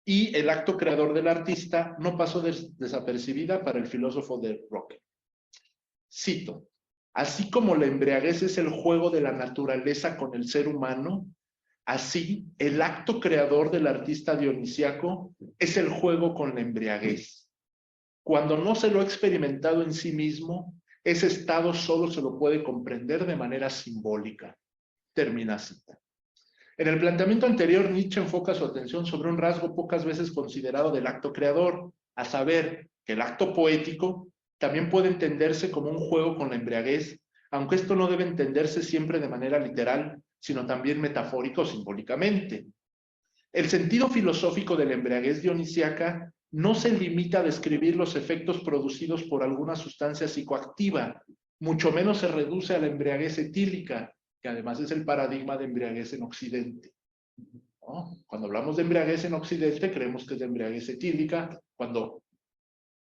y el acto creador del artista no pasó desapercibida para el filósofo de Roque. Cito: así como la embriaguez es el juego de la naturaleza con el ser humano, así el acto creador del artista dionisíaco es el juego con la embriaguez. Cuando no se lo ha experimentado en sí mismo, ese estado solo se lo puede comprender de manera simbólica. Termina cita. En el planteamiento anterior, Nietzsche enfoca su atención sobre un rasgo pocas veces considerado del acto creador, a saber, que el acto poético también puede entenderse como un juego con la embriaguez, aunque esto no debe entenderse siempre de manera literal, sino también metafórico o simbólicamente. El sentido filosófico de la embriaguez dionisíaca no se limita a describir los efectos producidos por alguna sustancia psicoactiva, mucho menos se reduce a la embriaguez etílica, que además es el paradigma de embriaguez en Occidente, ¿no? Cuando hablamos de embriaguez en Occidente, creemos que es de embriaguez etílica, cuando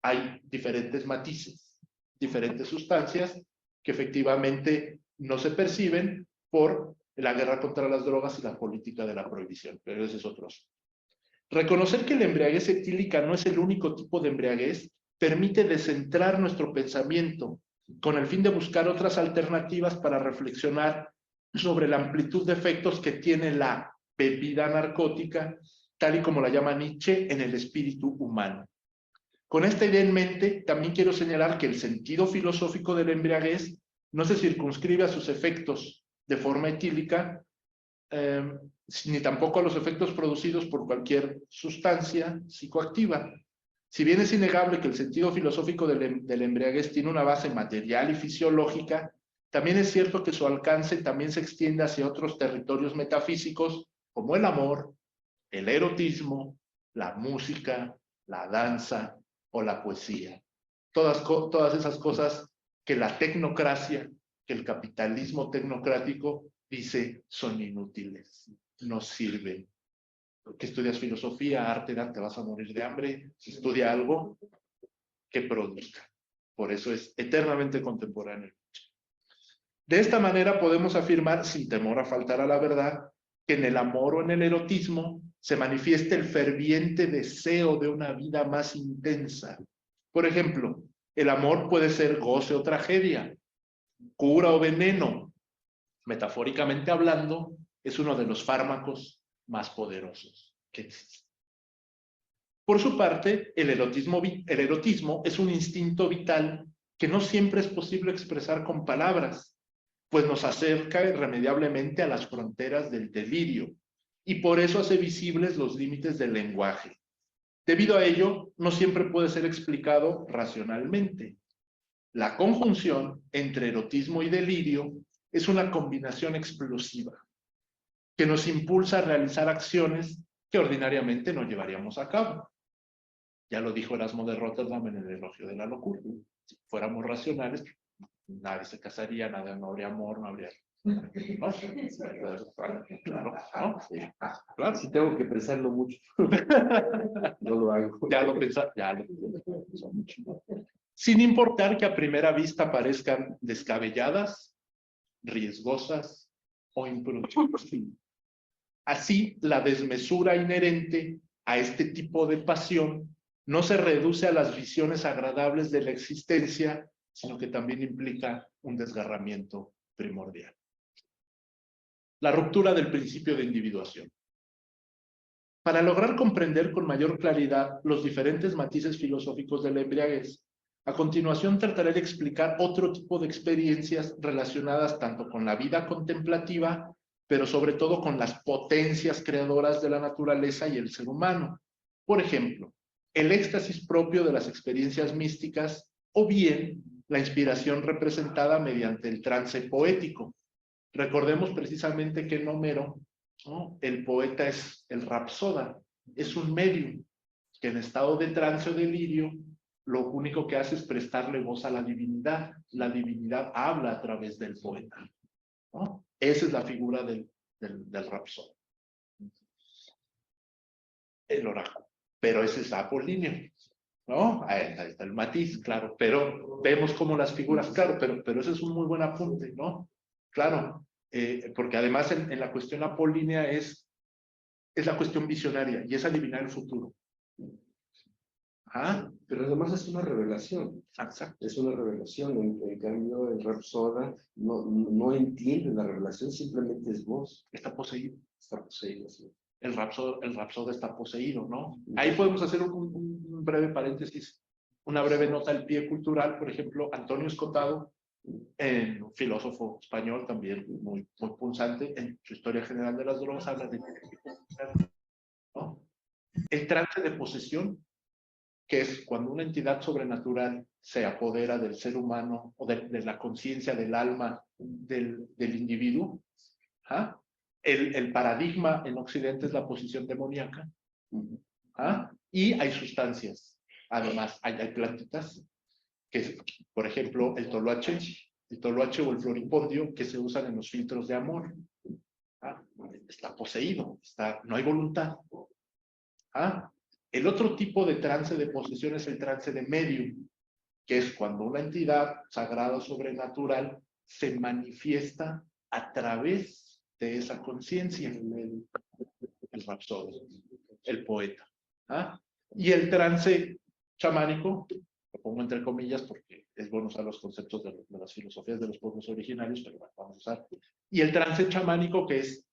hay diferentes matices, diferentes sustancias que efectivamente no se perciben por la guerra contra las drogas y la política de la prohibición, pero ese es otro asunto. Reconocer que la embriaguez etílica no es el único tipo de embriaguez permite descentrar nuestro pensamiento con el fin de buscar otras alternativas para reflexionar sobre la amplitud de efectos que tiene la bebida narcótica, tal y como la llama Nietzsche, en el espíritu humano. Con esta idea en mente, también quiero señalar que el sentido filosófico de la embriaguez no se circunscribe a sus efectos de forma etílica, ni tampoco a los efectos producidos por cualquier sustancia psicoactiva. Si bien es innegable que el sentido filosófico de la embriaguez tiene una base material y fisiológica, también es cierto que su alcance también se extiende hacia otros territorios metafísicos como el amor, el erotismo, la música, la danza o la poesía. Todas esas cosas que la tecnocracia, que el capitalismo tecnocrático dice son inútiles, no sirven. ¿Que estudias filosofía, arte, te vas a morir de hambre? Estudia algo que produzca. Por eso es eternamente contemporáneo. De esta manera podemos afirmar, sin temor a faltar a la verdad, que en el amor o en el erotismo se manifiesta el ferviente deseo de una vida más intensa. Por ejemplo, el amor puede ser goce o tragedia, cura o veneno. Metafóricamente hablando, es uno de los fármacos más poderosos que existen. Por su parte, el erotismo es un instinto vital que no siempre es posible expresar con palabras, pues nos acerca irremediablemente a las fronteras del delirio y por eso hace visibles los límites del lenguaje. Debido a ello, no siempre puede ser explicado racionalmente. La conjunción entre erotismo y delirio es una combinación explosiva que nos impulsa a realizar acciones que ordinariamente no llevaríamos a cabo. Ya lo dijo Erasmo de Rotterdam en el Elogio de la Locura. Si fuéramos racionales, nadie se casaría, no habría amor, no habría... ¿No? Claro, ¿no? Claro. Si tengo que pensarlo mucho. No lo hago. Ya lo pensó mucho. Sin importar que a primera vista parezcan descabelladas, riesgosas o imprudentes. Así, la desmesura inherente a este tipo de pasión no se reduce a las visiones agradables de la existencia, sino que también implica un desgarramiento primordial. la ruptura del principio de individuación. Para lograr comprender con mayor claridad los diferentes matices filosóficos de la embriaguez, a continuación trataré de explicar otro tipo de experiencias relacionadas tanto con la vida contemplativa, pero sobre todo con las potencias creadoras de la naturaleza y el ser humano. Por ejemplo, el éxtasis propio de las experiencias místicas o bien la inspiración representada mediante el trance poético. Recordemos precisamente que en Homero, ¿no?, el poeta es el rapsoda, es un medium que en estado de trance o delirio lo único que hace es prestarle voz a la divinidad. La divinidad habla a través del poeta, ¿no? Esa es la figura del rapsoda, el oráculo. Pero ese es apolíneo, ¿no? Ahí está el matiz, claro. Pero vemos como las figuras, claro, pero ese es un muy buen apunte, ¿no? Claro, porque además en la cuestión apolínea es la cuestión visionaria y es adivinar el futuro. Ah, pero además es una revelación. Exacto. Es una revelación. En cambio, el rapsoda no entiende la revelación, simplemente es voz. Está poseído. Está poseído, sí. El rapsoda está poseído, ¿no? Ahí podemos hacer un breve paréntesis, una breve nota al pie cultural. Por ejemplo, Antonio Escotado, un filósofo español también muy punzante en su Historia General de las Drogas, habla de, ¿no?, el trance de posesión, que es cuando una entidad sobrenatural se apodera del ser humano o de la conciencia, del alma del individuo. ¿Ah? El paradigma en Occidente es la posición demoníaca. ¿Ah? Y hay sustancias. Además, hay plantitas, que, por ejemplo, el toloache o el floripondio, que se usan en los filtros de amor. ¿Ah? Está poseído, no hay voluntad. ¿Ah? El otro tipo de trance de posesión es el trance de medium, que es cuando una entidad sagrada o sobrenatural se manifiesta a través de esa conciencia, el rapsoda, el poeta. ¿Ah? Y el trance chamánico, lo pongo entre comillas porque es bueno usar los conceptos de las filosofías de los pueblos originarios, pero bueno, vamos a usar. Y el trance chamánico, que es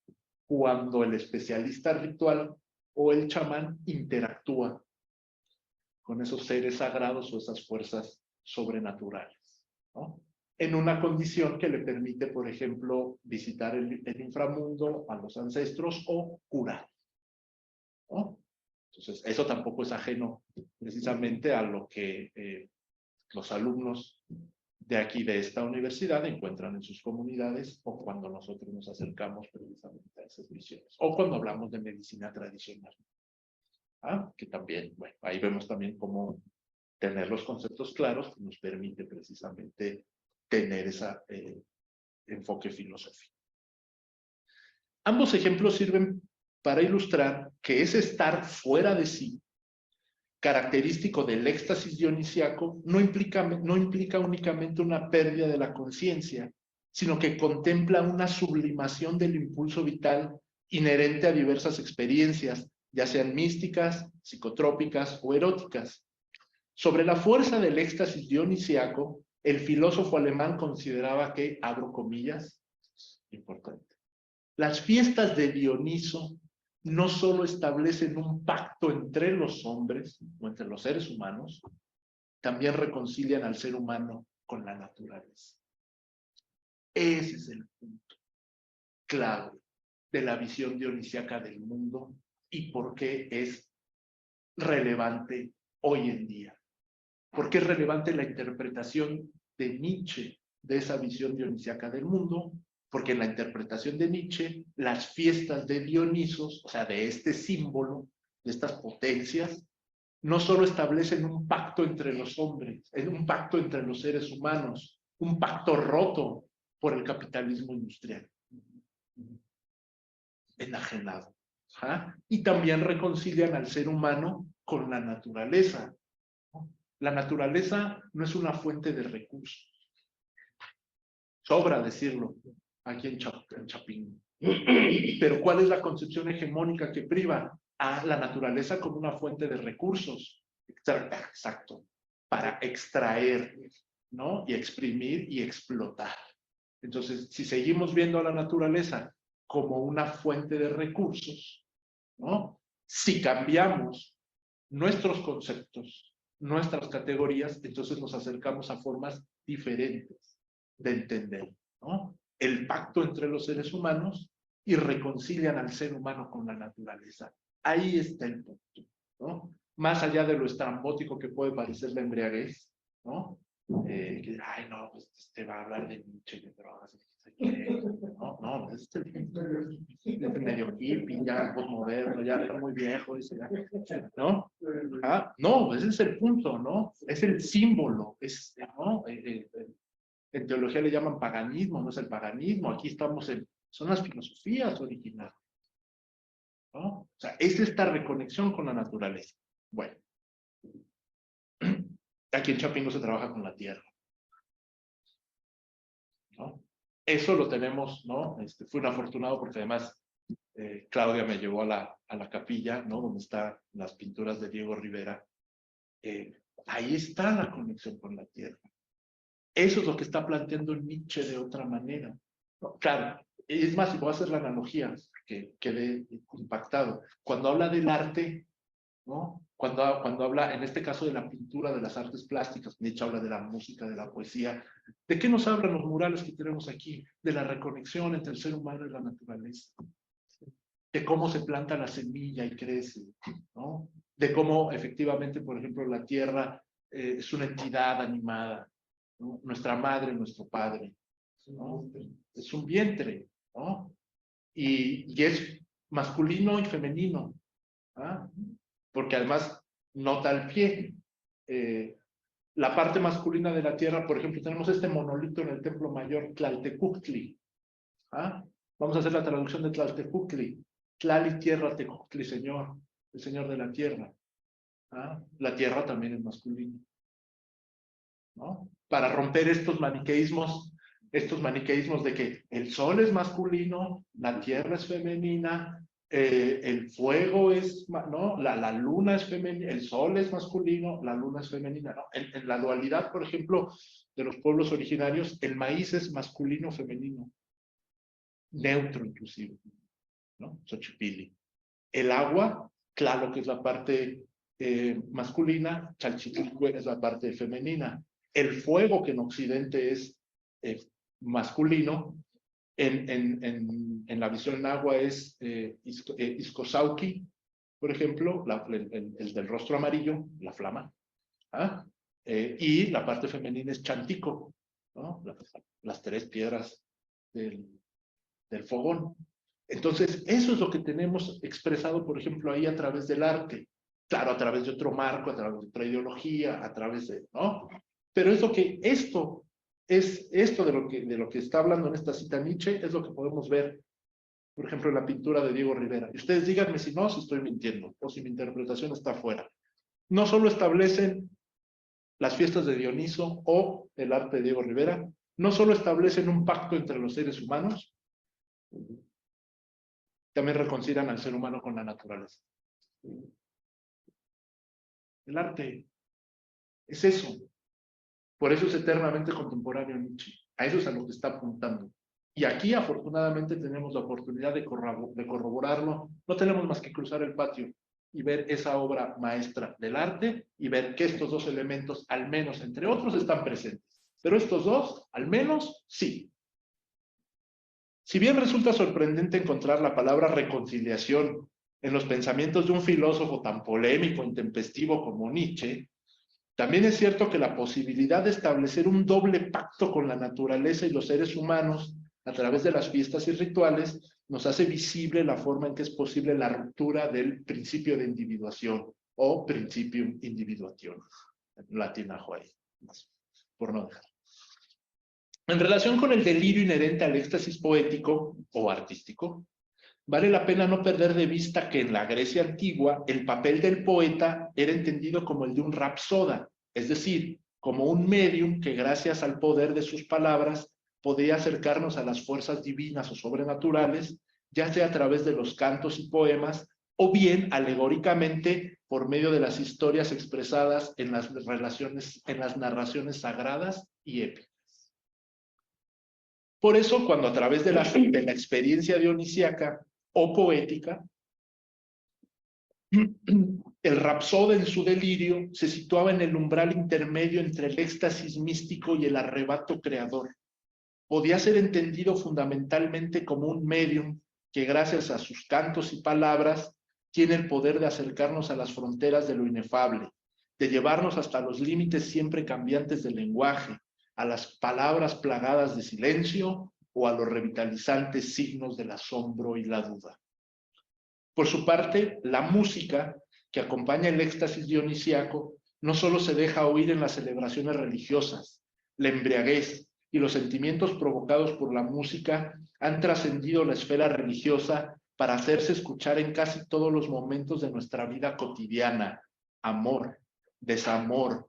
cuando el especialista ritual o el chamán interactúa con esos seres sagrados o esas fuerzas sobrenaturales, ¿no?, en una condición que le permite, por ejemplo, visitar el inframundo, a los ancestros o curar, ¿no? Entonces, eso tampoco es ajeno precisamente a lo que los alumnos de aquí, de esta universidad, encuentran en sus comunidades, o cuando nosotros nos acercamos precisamente a esas misiones, o cuando hablamos de medicina tradicional. ¿Ah? Que también, bueno, ahí vemos también cómo tener los conceptos claros nos permite precisamente tener ese enfoque filosófico. Ambos ejemplos sirven para ilustrar que ese estar fuera de sí, característico del éxtasis dionisiaco, no implica únicamente una pérdida de la conciencia, sino que contempla una sublimación del impulso vital inherente a diversas experiencias, ya sean místicas, psicotrópicas o eróticas. Sobre la fuerza del éxtasis dionisiaco, el filósofo alemán consideraba que, abro comillas, importante, las fiestas de Dioniso no solo establecen un pacto entre los hombres o entre los seres humanos, también reconcilian al ser humano con la naturaleza. Ese es el punto clave de la visión dionisiaca del mundo y por qué es relevante hoy en día. ¿Por qué es relevante la interpretación de Nietzsche de esa visión dionisiaca del mundo? Porque en la interpretación de Nietzsche, las fiestas de Dionisos, o sea, de este símbolo, de estas potencias, no solo establecen un pacto entre los hombres, es un pacto entre los seres humanos, un pacto roto por el capitalismo industrial, enajenado. ¿Ah? Y también reconcilian al ser humano con la naturaleza. La naturaleza no es una fuente de recursos. Sobra decirlo aquí en Chapingo. Pero ¿cuál es la concepción hegemónica que priva a la naturaleza como una fuente de recursos? Exacto. Para extraer, ¿no? Y exprimir y explotar. Entonces, si seguimos viendo a la naturaleza como una fuente de recursos, ¿no? Si cambiamos nuestros conceptos, nuestras categorías, entonces nos acercamos a formas diferentes de entender, ¿no? El pacto entre los seres humanos y reconcilian al ser humano con la naturaleza. Ahí está el punto, ¿no? Más allá de lo estrambótico que puede parecer la embriaguez, ¿no? Que, ay, no, pues te va a hablar de Nietzsche, de drogas, no, es medio hippie, ya postmoderno, ya está muy viejo, dice, ¿no? No, ese es el punto, ¿no? Es el símbolo, ¿no? En teología le llaman paganismo, no es el paganismo, aquí estamos son las filosofías originales, ¿no? O sea, es esta reconexión con la naturaleza. Bueno, aquí en Chapingo se trabaja con la tierra, ¿no? Eso lo tenemos, ¿no? Fui un afortunado porque además Claudia me llevó a la capilla, ¿no? Donde están las pinturas de Diego Rivera. Ahí está la conexión con la tierra. Eso es lo que está planteando Nietzsche de otra manera. ¿No? Claro, es más, y voy a hacer la analogía que quedé impactado. Cuando habla del arte, ¿no? Cuando habla, en este caso, de la pintura, de las artes plásticas, Nietzsche habla de la música, de la poesía. ¿De qué nos hablan los murales que tenemos aquí? De la reconexión entre el ser humano y la naturaleza. De cómo se planta la semilla y crece, ¿no? De cómo efectivamente, por ejemplo, la tierra es una entidad animada, ¿no? Nuestra madre, nuestro padre, ¿no? Es un vientre, ¿no? Y es masculino y femenino, ¿ah? Porque además nota al pie. La parte masculina de la tierra, por ejemplo, tenemos este monolito en el Templo Mayor, Tlaltecuhtli. ¿Ah? Vamos a hacer la traducción de Tlaltecuhtli. Tlali, tierra, Tecuhtli, señor, el señor de la tierra. ¿Ah? La tierra también es masculina, ¿no? Para romper estos maniqueísmos de que el sol es masculino, la tierra es femenina, el fuego es, ¿no? La luna es femenina, el sol es masculino, la luna es femenina, ¿no? En la dualidad, por ejemplo, de los pueblos originarios, el maíz es masculino, femenino, neutro inclusive, ¿no? Xochipilli. El agua, claro que es la parte masculina, Chalchiclicue es la parte femenina. El fuego, que en Occidente es masculino, en la visión en agua es Iscosauqui, por ejemplo, el del rostro amarillo, la flama, ¿ah? Y la parte femenina es Chantico, ¿no? Las tres piedras del fogón. Entonces, eso es lo que tenemos expresado, por ejemplo, ahí a través del arte. Claro, a través de otro marco, a través de otra ideología, a través de, ¿no? Pero es lo que esto de lo que está hablando en esta cita Nietzsche, es lo que podemos ver, por ejemplo, en la pintura de Diego Rivera. Y ustedes díganme si no, si estoy mintiendo, o si mi interpretación está fuera. No solo establecen las fiestas de Dioniso o el arte de Diego Rivera, no solo establecen un pacto entre los seres humanos, también reconcilian al ser humano con la naturaleza. El arte es eso. Por eso es eternamente contemporáneo Nietzsche. A eso es a lo que está apuntando. Y aquí, afortunadamente, tenemos la oportunidad de corroborarlo. No tenemos más que cruzar el patio y ver esa obra maestra del arte y ver que estos dos elementos, al menos entre otros, están presentes. Pero estos dos, al menos, sí. Si bien resulta sorprendente encontrar la palabra reconciliación en los pensamientos de un filósofo tan polémico e intempestivo como Nietzsche, también es cierto que la posibilidad de establecer un doble pacto con la naturaleza y los seres humanos a través de las fiestas y rituales nos hace visible la forma en que es posible la ruptura del principio de individuación o principium individuationis, en latín ahí, por no dejar. En relación con el delirio inherente al éxtasis poético o artístico, vale la pena no perder de vista que en la Grecia antigua el papel del poeta era entendido como el de un rapsoda, es decir, como un medium que gracias al poder de sus palabras podía acercarnos a las fuerzas divinas o sobrenaturales, ya sea a través de los cantos y poemas o bien alegóricamente por medio de las historias expresadas en las narraciones sagradas y épicas. Por eso, cuando a través de la experiencia dionisíaca o poética, el rapsoda en su delirio se situaba en el umbral intermedio entre el éxtasis místico y el arrebato creador. Podía ser entendido fundamentalmente como un medium que, gracias a sus cantos y palabras, tiene el poder de acercarnos a las fronteras de lo inefable, de llevarnos hasta los límites siempre cambiantes del lenguaje, a las palabras plagadas de silencio o a los revitalizantes signos del asombro y la duda. Por su parte, la música que acompaña el éxtasis dionisíaco no solo se deja oír en las celebraciones religiosas. La embriaguez y los sentimientos provocados por la música han trascendido la esfera religiosa para hacerse escuchar en casi todos los momentos de nuestra vida cotidiana: amor, desamor,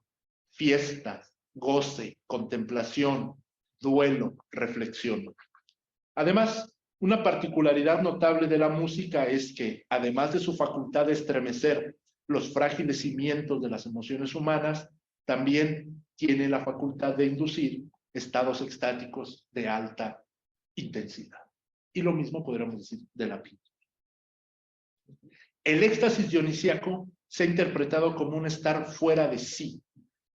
fiestas, goce, contemplación, duelo, reflexión. Además, una particularidad notable de la música es que, además de su facultad de estremecer los frágiles cimientos de las emociones humanas, también tiene la facultad de inducir estados extáticos de alta intensidad. Y lo mismo podríamos decir de la pintura. El éxtasis dionisíaco se ha interpretado como un estar fuera de sí,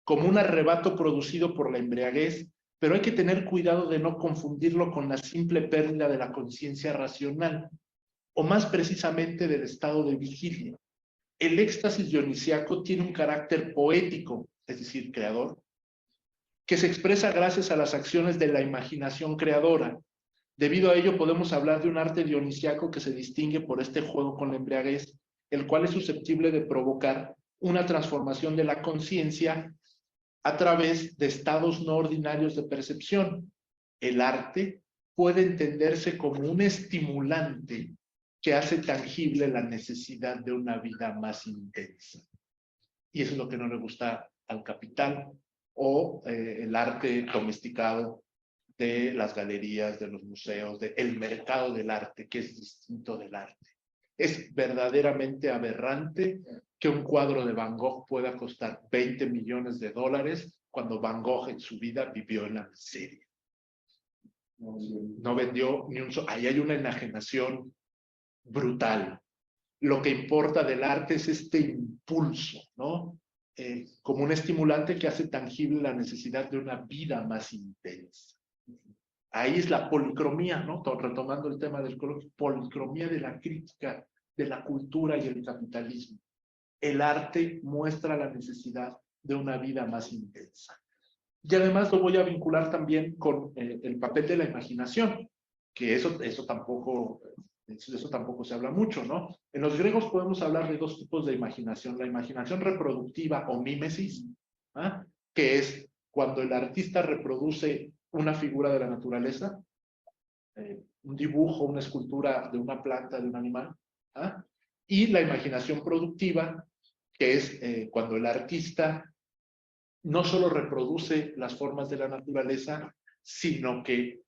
como un arrebato producido por la embriaguez, pero hay que tener cuidado de no confundirlo con la simple pérdida de la conciencia racional, o más precisamente del estado de vigilia. El éxtasis dionisíaco tiene un carácter poético, es decir, creador, que se expresa gracias a las acciones de la imaginación creadora. Debido a ello podemos hablar de un arte dionisíaco que se distingue por este juego con la embriaguez, el cual es susceptible de provocar una transformación de la conciencia a través de estados no ordinarios de percepción. El arte puede entenderse como un estimulante que hace tangible la necesidad de una vida más intensa. Y eso es lo que no le gusta al capital o el arte domesticado de las galerías, de los museos, del mercado del arte, que es distinto del arte. Es verdaderamente aberrante que un cuadro de Van Gogh pueda costar $20 millones cuando Van Gogh en su vida vivió en la miseria. No vendió ni un solo. Ahí hay una enajenación brutal. Lo que importa del arte es este impulso, ¿no? Como un estimulante que hace tangible la necesidad de una vida más intensa. Ahí es la policromía, ¿no? Retomando el tema del coloquio, policromía de la crítica, de la cultura y el capitalismo. El arte muestra la necesidad de una vida más intensa. Y además lo voy a vincular también con el papel de la imaginación, que eso tampoco se habla mucho, ¿no? En los griegos podemos hablar de dos tipos de imaginación: la imaginación reproductiva o mímesis, ¿ah? Que es cuando el artista reproduce una figura de la naturaleza, un dibujo, una escultura de una planta, de un animal, ¿ah? Y la imaginación productiva, que es cuando el artista no solo reproduce las formas de la naturaleza, sino que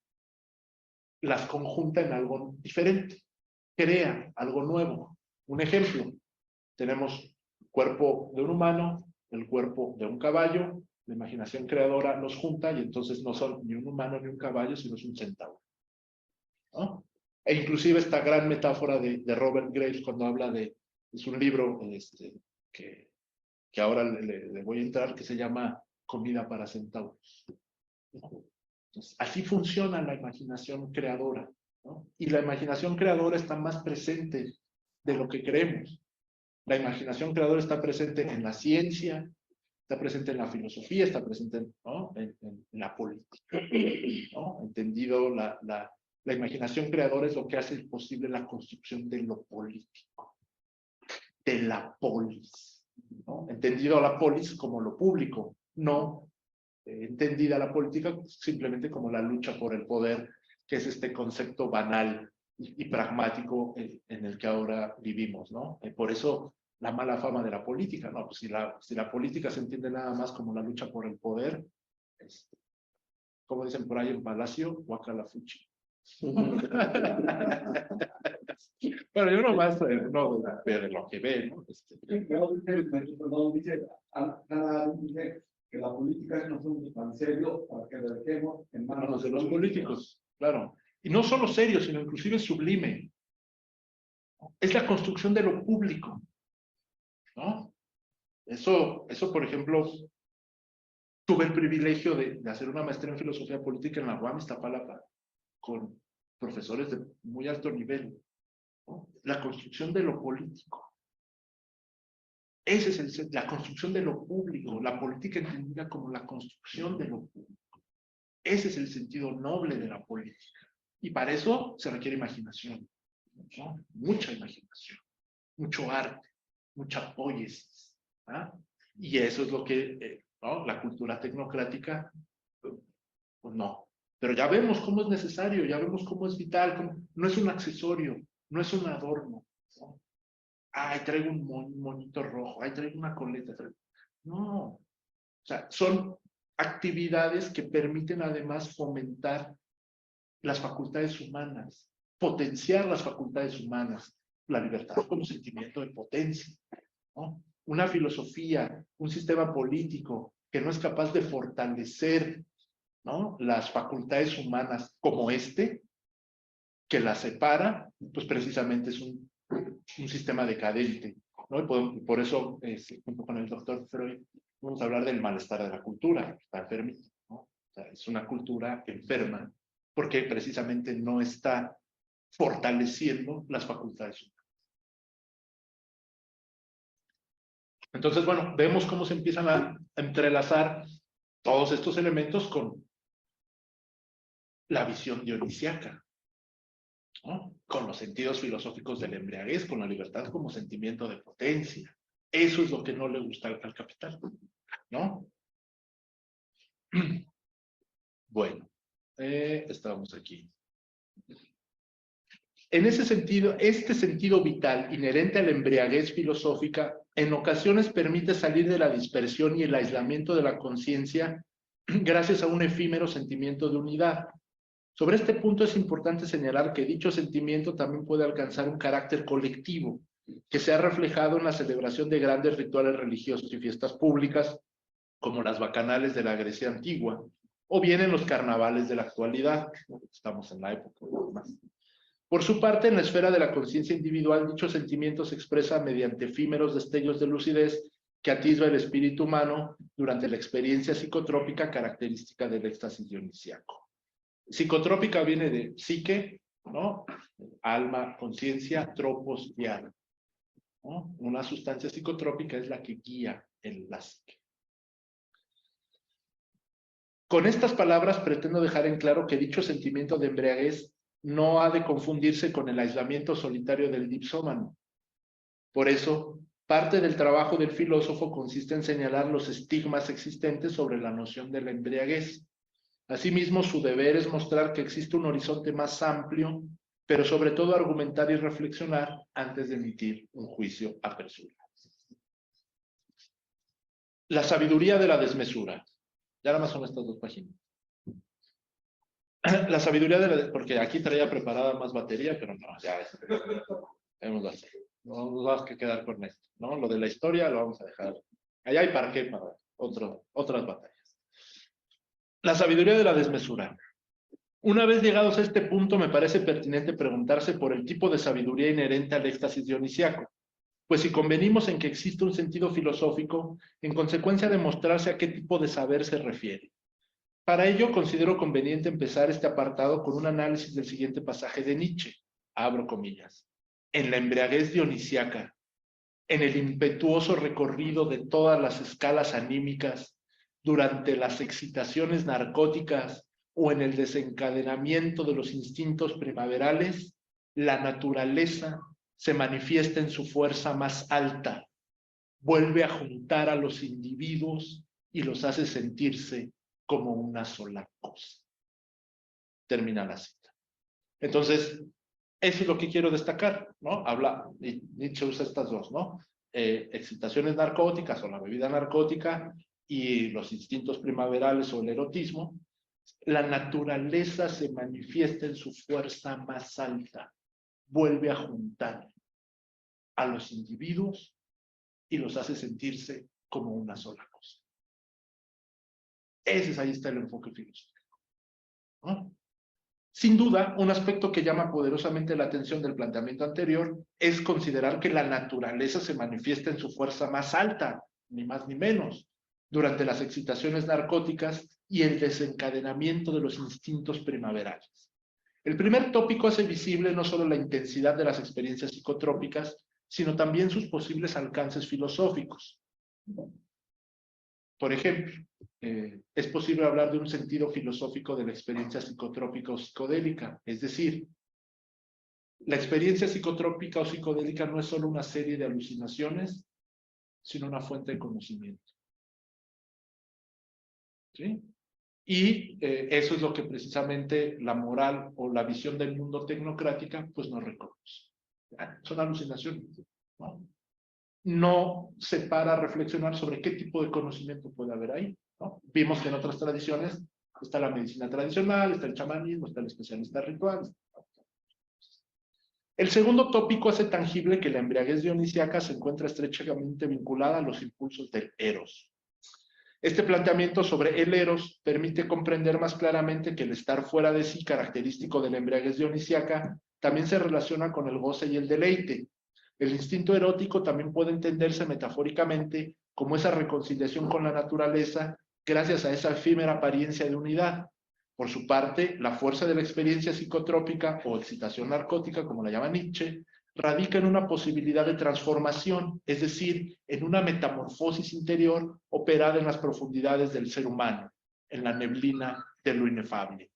las conjunta en algo diferente, crea algo nuevo. Un ejemplo, tenemos el cuerpo de un humano, el cuerpo de un caballo, la imaginación creadora los junta y entonces no son ni un humano ni un caballo, sino es un centauro, ¿no? E inclusive esta gran metáfora de Robert Graves cuando habla es un libro que ahora le voy a entrar, que se llama Comida para centauros. Entonces, así funciona la imaginación creadora, ¿no? Y la imaginación creadora está más presente de lo que creemos. La imaginación creadora está presente en la ciencia, está presente en la filosofía, está presente, ¿no? en la política, ¿no? Entendido, la imaginación creadora es lo que hace posible la construcción de lo político, de la polis, ¿no? Entendido la polis como lo público, no entendida la política simplemente como la lucha por el poder, que es este concepto banal y pragmático en el que ahora vivimos, ¿no? Por eso la mala fama de la política, ¿no? Pues si la política se entiende nada más como la lucha por el poder, como dicen por ahí en Palacio, guacalafuchi. Pero yo nomás no de lo que ve, ¿no? Dice que la política no es un tan serio para que lo dejemos en manos de los políticos. claro. Y no solo serio, sino inclusive sublime. Es la construcción de lo público, ¿no? Eso, por ejemplo, tuve el privilegio de hacer una maestría en filosofía política en la UAM Iztapalapa, con profesores de muy alto nivel, ¿no? La construcción de lo político. Ese es la construcción de lo público, la política entendida como la construcción de lo público. Ese es el sentido noble de la política. Y para eso se requiere imaginación, ¿no? Mucha imaginación, mucho arte, mucha poiesis, ¿ah? Y eso es lo que, ¿no? La cultura tecnocrática, pues no. Pero ya vemos cómo es necesario, ya vemos cómo es vital, no es un accesorio, no es un adorno, ¿no? Ay, traigo un monito rojo, ay, traigo una coleta. No, o sea, son actividades que permiten además fomentar las facultades humanas, potenciar las facultades humanas, la libertad como sentimiento de potencia, ¿no? Una filosofía, un sistema político que no es capaz de fortalecer, ¿no?, las facultades humanas como este, que las separa, pues precisamente es un sistema decadente, ¿no? Y por eso, junto con el doctor Freud, vamos a hablar del malestar de la cultura, que está enfermita, ¿no? O sea, es una cultura enferma, porque precisamente no está fortaleciendo las facultades humanas. Entonces, bueno, vemos cómo se empiezan a entrelazar todos estos elementos con la visión dionisiaca, ¿no? Con los sentidos filosóficos del embriaguez, con la libertad como sentimiento de potencia. Eso es lo que no le gusta al capital, ¿no? Bueno, estábamos aquí. En ese sentido, este sentido vital inherente a la embriaguez filosófica en ocasiones permite salir de la dispersión y el aislamiento de la conciencia gracias a un efímero sentimiento de unidad. Sobre este punto es importante señalar que dicho sentimiento también puede alcanzar un carácter colectivo, que se ha reflejado en la celebración de grandes rituales religiosos y fiestas públicas, como las bacanales de la Grecia antigua, o bien en los carnavales de la actualidad. Estamos en la época más. Por su parte, en la esfera de la conciencia individual, dicho sentimiento se expresa mediante efímeros destellos de lucidez que atisba el espíritu humano durante la experiencia psicotrópica característica del éxtasis dionisiaco. Psicotrópica viene de psique, ¿no? Alma, conciencia, tropos y alma, ¿no? Una sustancia psicotrópica es la que guía la psique. Con estas palabras pretendo dejar en claro que dicho sentimiento de embriaguez no ha de confundirse con el aislamiento solitario del dipsómano. Por eso, parte del trabajo del filósofo consiste en señalar los estigmas existentes sobre la noción de la embriaguez. Asimismo, su deber es mostrar que existe un horizonte más amplio, pero sobre todo argumentar y reflexionar antes de emitir un juicio apresurado. La sabiduría de la desmesura. Ya nada más son estas dos páginas. La sabiduría de la... Porque aquí traía preparada más batería, pero no, ya vamos a hacer. No nos vamos a quedar con esto, ¿no? Lo de la historia lo vamos a dejar. Allá hay para qué, para otras batallas. La sabiduría de la desmesura. Una vez llegados a este punto, me parece pertinente preguntarse por el tipo de sabiduría inherente al éxtasis dionisiaco. Pues si convenimos en que existe un sentido filosófico, en consecuencia demostrarse a qué tipo de saber se refiere. Para ello, considero conveniente empezar este apartado con un análisis del siguiente pasaje de Nietzsche, abro comillas. En la embriaguez dionisiaca, en el impetuoso recorrido de todas las escalas anímicas, durante las excitaciones narcóticas o en el desencadenamiento de los instintos primaverales, la naturaleza se manifiesta en su fuerza más alta, vuelve a juntar a los individuos y los hace sentirse como una sola cosa. Termina la cita. Entonces, eso es lo que quiero destacar, ¿no? Nietzsche usa estas dos, ¿no? Excitaciones narcóticas o la bebida narcótica y los instintos primaverales o el erotismo. La naturaleza se manifiesta en su fuerza más alta, vuelve a juntar a los individuos y los hace sentirse como una sola cosa. Ahí está el enfoque filosófico, ¿no? Sin duda, un aspecto que llama poderosamente la atención del planteamiento anterior es considerar que la naturaleza se manifiesta en su fuerza más alta, ni más ni menos, durante las excitaciones narcóticas y el desencadenamiento de los instintos primaverales. El primer tópico hace visible no solo la intensidad de las experiencias psicotrópicas, sino también sus posibles alcances filosóficos. Por ejemplo, es posible hablar de un sentido filosófico de la experiencia psicotrópica o psicodélica, es decir, la experiencia psicotrópica o psicodélica no es solo una serie de alucinaciones, sino una fuente de conocimiento. ¿Sí? Y eso es lo que precisamente la moral o la visión del mundo tecnocrática pues no reconoce. Son alucinaciones, ¿no? No se para a reflexionar sobre qué tipo de conocimiento puede haber ahí, ¿no? Vimos que en otras tradiciones está la medicina tradicional, está el chamanismo, está el especialista ritual. El segundo tópico hace tangible que la embriaguez dionisíaca se encuentra estrechamente vinculada a los impulsos del eros. Este planteamiento sobre el eros permite comprender más claramente que el estar fuera de sí, característico de la embriaguez dionisíaca, también se relaciona con el goce y el deleite. El instinto erótico también puede entenderse metafóricamente como esa reconciliación con la naturaleza gracias a esa efímera apariencia de unidad. Por su parte, la fuerza de la experiencia psicotrópica o excitación narcótica, como la llama Nietzsche, radica en una posibilidad de transformación, es decir, en una metamorfosis interior operada en las profundidades del ser humano, en la neblina de lo inefable.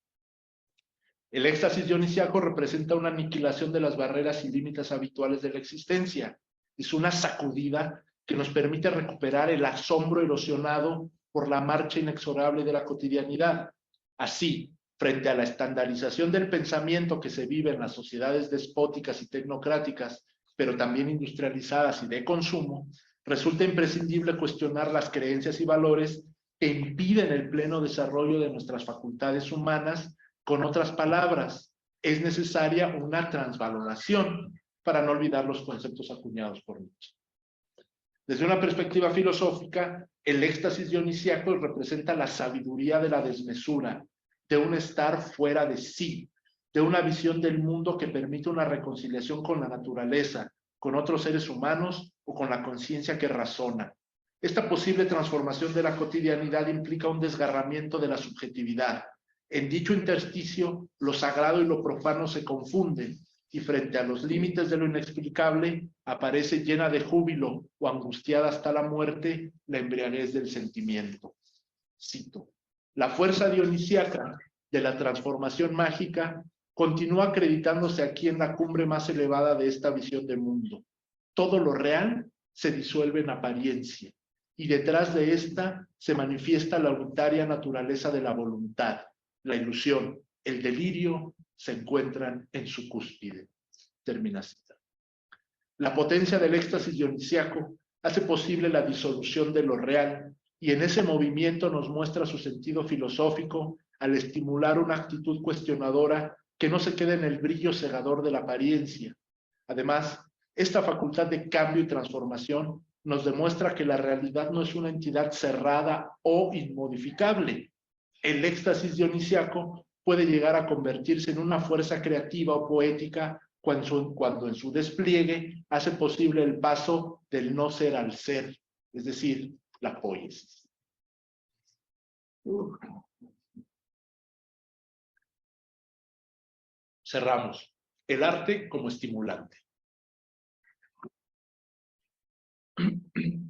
El éxtasis dionisíaco representa una aniquilación de las barreras y límites habituales de la existencia. Es una sacudida que nos permite recuperar el asombro erosionado por la marcha inexorable de la cotidianidad. Así, frente a la estandarización del pensamiento que se vive en las sociedades despóticas y tecnocráticas, pero también industrializadas y de consumo, resulta imprescindible cuestionar las creencias y valores que impiden el pleno desarrollo de nuestras facultades humanas. Con otras palabras, es necesaria una transvaloración para no olvidar los conceptos acuñados por Nietzsche. Desde una perspectiva filosófica, el éxtasis dionisíaco representa la sabiduría de la desmesura, de un estar fuera de sí, de una visión del mundo que permite una reconciliación con la naturaleza, con otros seres humanos o con la conciencia que razona. Esta posible transformación de la cotidianidad implica un desgarramiento de la subjetividad. En dicho intersticio, lo sagrado y lo profano se confunden, y frente a los límites de lo inexplicable, aparece llena de júbilo o angustiada hasta la muerte la embriaguez del sentimiento. Cito: la fuerza dionisíaca de la transformación mágica continúa acreditándose aquí en la cumbre más elevada de esta visión de mundo. Todo lo real se disuelve en apariencia, y detrás de esta se manifiesta la unitaria naturaleza de la voluntad. La ilusión, el delirio se encuentran en su cúspide. Termina cita. La potencia del éxtasis dionisíaco hace posible la disolución de lo real y en ese movimiento nos muestra su sentido filosófico al estimular una actitud cuestionadora que no se queda en el brillo cegador de la apariencia. Además, esta facultad de cambio y transformación nos demuestra que la realidad no es una entidad cerrada o inmodificable. El éxtasis dionisíaco puede llegar a convertirse en una fuerza creativa o poética cuando en su despliegue hace posible el paso del no ser al ser, es decir, la poiesis. Cerramos. El arte como estimulante.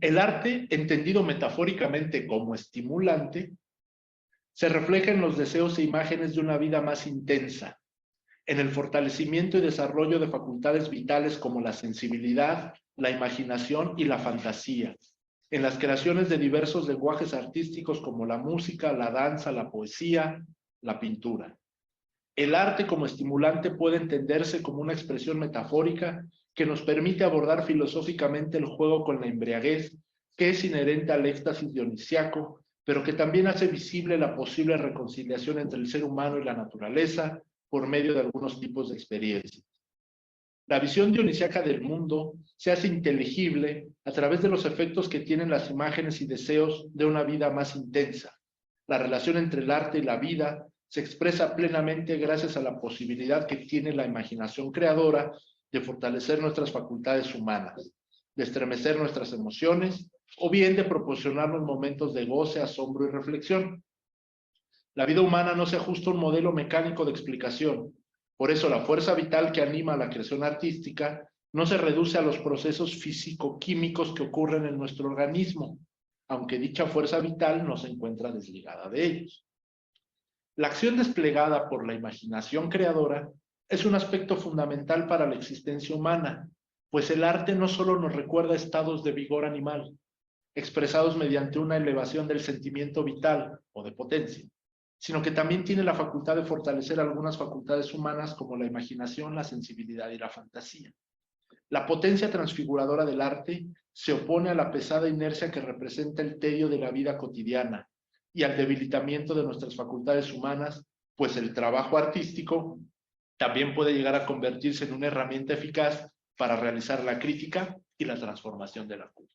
El arte, entendido metafóricamente como estimulante, se refleja en los deseos e imágenes de una vida más intensa, en el fortalecimiento y desarrollo de facultades vitales como la sensibilidad, la imaginación y la fantasía, en las creaciones de diversos lenguajes artísticos como la música, la danza, la poesía, la pintura. El arte como estimulante puede entenderse como una expresión metafórica que nos permite abordar filosóficamente el juego con la embriaguez, que es inherente al éxtasis dionisíaco, pero que también hace visible la posible reconciliación entre el ser humano y la naturaleza por medio de algunos tipos de experiencias. La visión dionisíaca del mundo se hace inteligible a través de los efectos que tienen las imágenes y deseos de una vida más intensa. La relación entre el arte y la vida se expresa plenamente gracias a la posibilidad que tiene la imaginación creadora de fortalecer nuestras facultades humanas, de estremecer nuestras emociones o bien de proporcionarnos momentos de goce, asombro y reflexión. La vida humana no se ajusta a un modelo mecánico de explicación. Por eso la fuerza vital que anima a la creación artística no se reduce a los procesos físico-químicos que ocurren en nuestro organismo, aunque dicha fuerza vital no se encuentra desligada de ellos. La acción desplegada por la imaginación creadora es un aspecto fundamental para la existencia humana, pues el arte no solo nos recuerda estados de vigor animal, expresados mediante una elevación del sentimiento vital o de potencia, sino que también tiene la facultad de fortalecer algunas facultades humanas como la imaginación, la sensibilidad y la fantasía. La potencia transfiguradora del arte se opone a la pesada inercia que representa el tedio de la vida cotidiana y al debilitamiento de nuestras facultades humanas, pues el trabajo artístico también puede llegar a convertirse en una herramienta eficaz para realizar la crítica y la transformación de la cultura.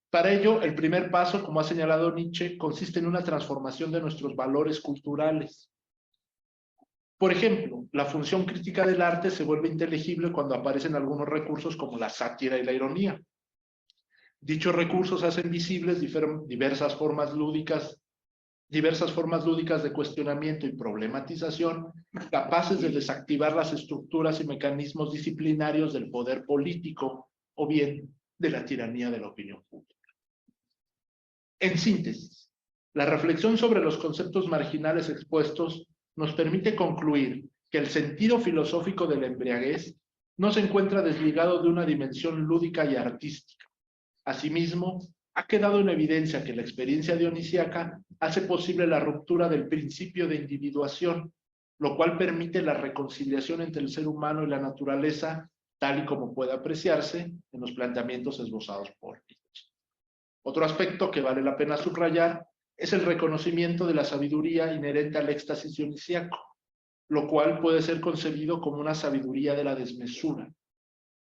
Para ello, el primer paso, como ha señalado Nietzsche, consiste en una transformación de nuestros valores culturales. Por ejemplo, la función crítica del arte se vuelve inteligible cuando aparecen algunos recursos como la sátira y la ironía. Dichos recursos hacen visibles diversas formas lúdicas de cuestionamiento y problematización, capaces de desactivar las estructuras y mecanismos disciplinarios del poder político o bien de la tiranía de la opinión pública. En síntesis, la reflexión sobre los conceptos marginales expuestos nos permite concluir que el sentido filosófico de la embriaguez no se encuentra desligado de una dimensión lúdica y artística. Asimismo, ha quedado en evidencia que la experiencia dionisíaca hace posible la ruptura del principio de individuación, lo cual permite la reconciliación entre el ser humano y la naturaleza, tal y como puede apreciarse en los planteamientos esbozados por Nietzsche. Otro aspecto que vale la pena subrayar es el reconocimiento de la sabiduría inherente al éxtasis dionisíaco, lo cual puede ser concebido como una sabiduría de la desmesura.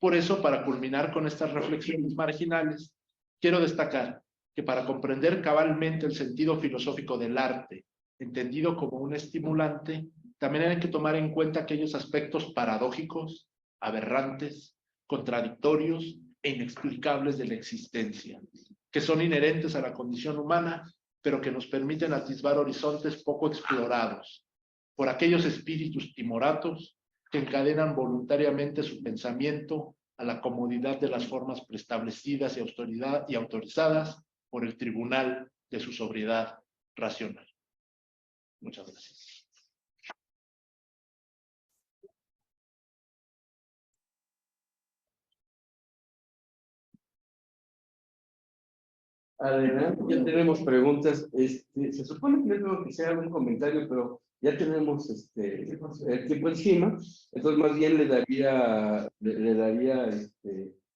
Por eso, para culminar con estas reflexiones marginales, quiero destacar que para comprender cabalmente el sentido filosófico del arte, entendido como un estimulante, también hay que tomar en cuenta aquellos aspectos paradójicos, aberrantes, contradictorios e inexplicables de la existencia, que son inherentes a la condición humana, pero que nos permiten atisbar horizontes poco explorados por aquellos espíritus timoratos que encadenan voluntariamente su pensamiento a la comodidad de las formas preestablecidas y autorizadas por el tribunal de su sobriedad racional. Muchas gracias. Adelante, ya tenemos preguntas. Se supone que no tengo que hacer algún comentario, pero ya tenemos el tiempo encima, entonces más bien le daría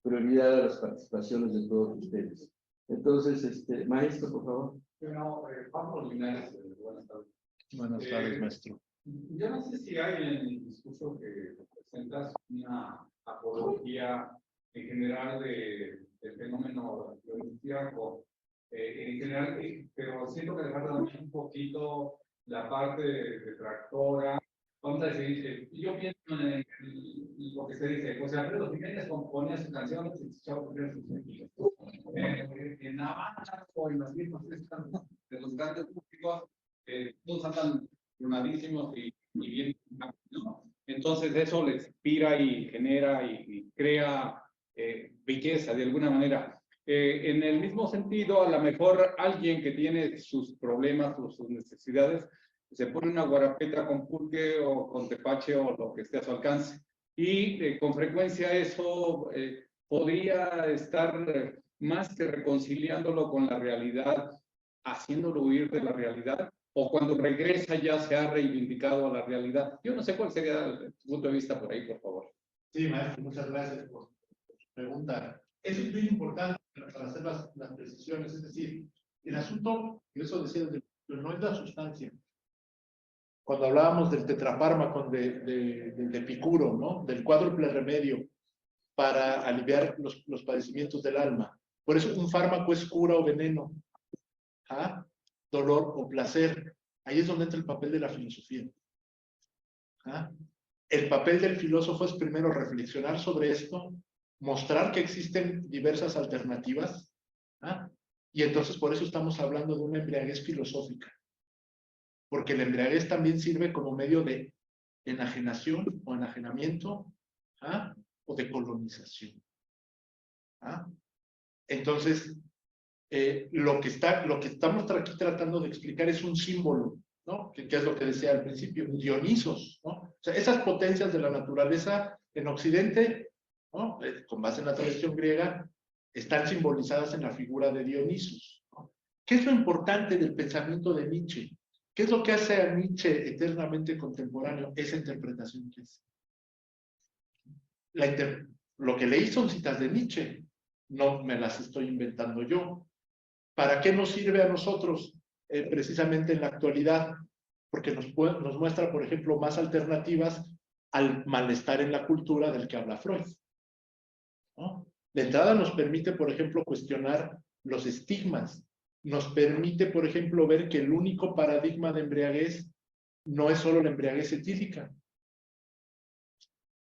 prioridad a las participaciones de todos ustedes. Entonces, maestro, por favor. Bueno, Pablo Linares, buenas tardes. Buenas tardes, maestro. Yo no sé si hay en el discurso que presentas una apología en general del fenómeno dionisíaco, en general, pero siento que dejar también un poquito la parte detractora. Vamos a decir, yo pienso en lo que se dice, José Alfredo Jiménez componía sus canciones y Chavo ponía sus sentidos. En La Habana o en las mismas de los grandes públicos, todos andan tronadísimos y bien, ¿no? Entonces eso le inspira y genera y crea belleza de alguna manera. En el mismo sentido, a lo mejor alguien que tiene sus problemas o sus necesidades, se pone una guarapeta con pulque o con tepache o lo que esté a su alcance. Y con frecuencia eso podría estar más que reconciliándolo con la realidad, haciéndolo huir de la realidad, o cuando regresa ya se ha reivindicado a la realidad. Yo no sé cuál sería tu punto de vista por ahí, por favor. Sí, maestro, muchas gracias por su pregunta. Eso es muy importante para hacer las precisiones, es decir, el asunto, y eso decía desde el principio, no es la sustancia. Cuando hablábamos del tetrafármaco de Epicuro, ¿no? Del cuádruple remedio para aliviar los padecimientos del alma. Por eso un fármaco es cura o veneno, ¿ah? Dolor o placer. Ahí es donde entra el papel de la filosofía. ¿Ah? El papel del filósofo es primero reflexionar sobre esto, mostrar que existen diversas alternativas, ¿ah? Y entonces por eso estamos hablando de una embriaguez filosófica, porque la embriaguez también sirve como medio de enajenación o enajenamiento, ¿ah? O de colonización. ¿Ah? Entonces, lo que estamos aquí tratando de explicar es un símbolo, ¿no? Que es lo que decía al principio, Dionisos, ¿no? O sea, esas potencias de la naturaleza en Occidente, ¿no? Con base en la tradición griega, están simbolizadas en la figura de Dionisos, ¿no? ¿Qué es lo importante del pensamiento de Nietzsche? ¿Qué es lo que hace a Nietzsche eternamente contemporáneo? Esa interpretación que es. Lo que leí son citas de Nietzsche, no me las estoy inventando yo. ¿Para qué nos sirve a nosotros precisamente en la actualidad? Porque nos muestra, por ejemplo, más alternativas al malestar en la cultura del que habla Freud, ¿no? De entrada nos permite, por ejemplo, cuestionar los estigmas. Nos permite, por ejemplo, ver que el único paradigma de embriaguez no es solo la embriaguez etílica,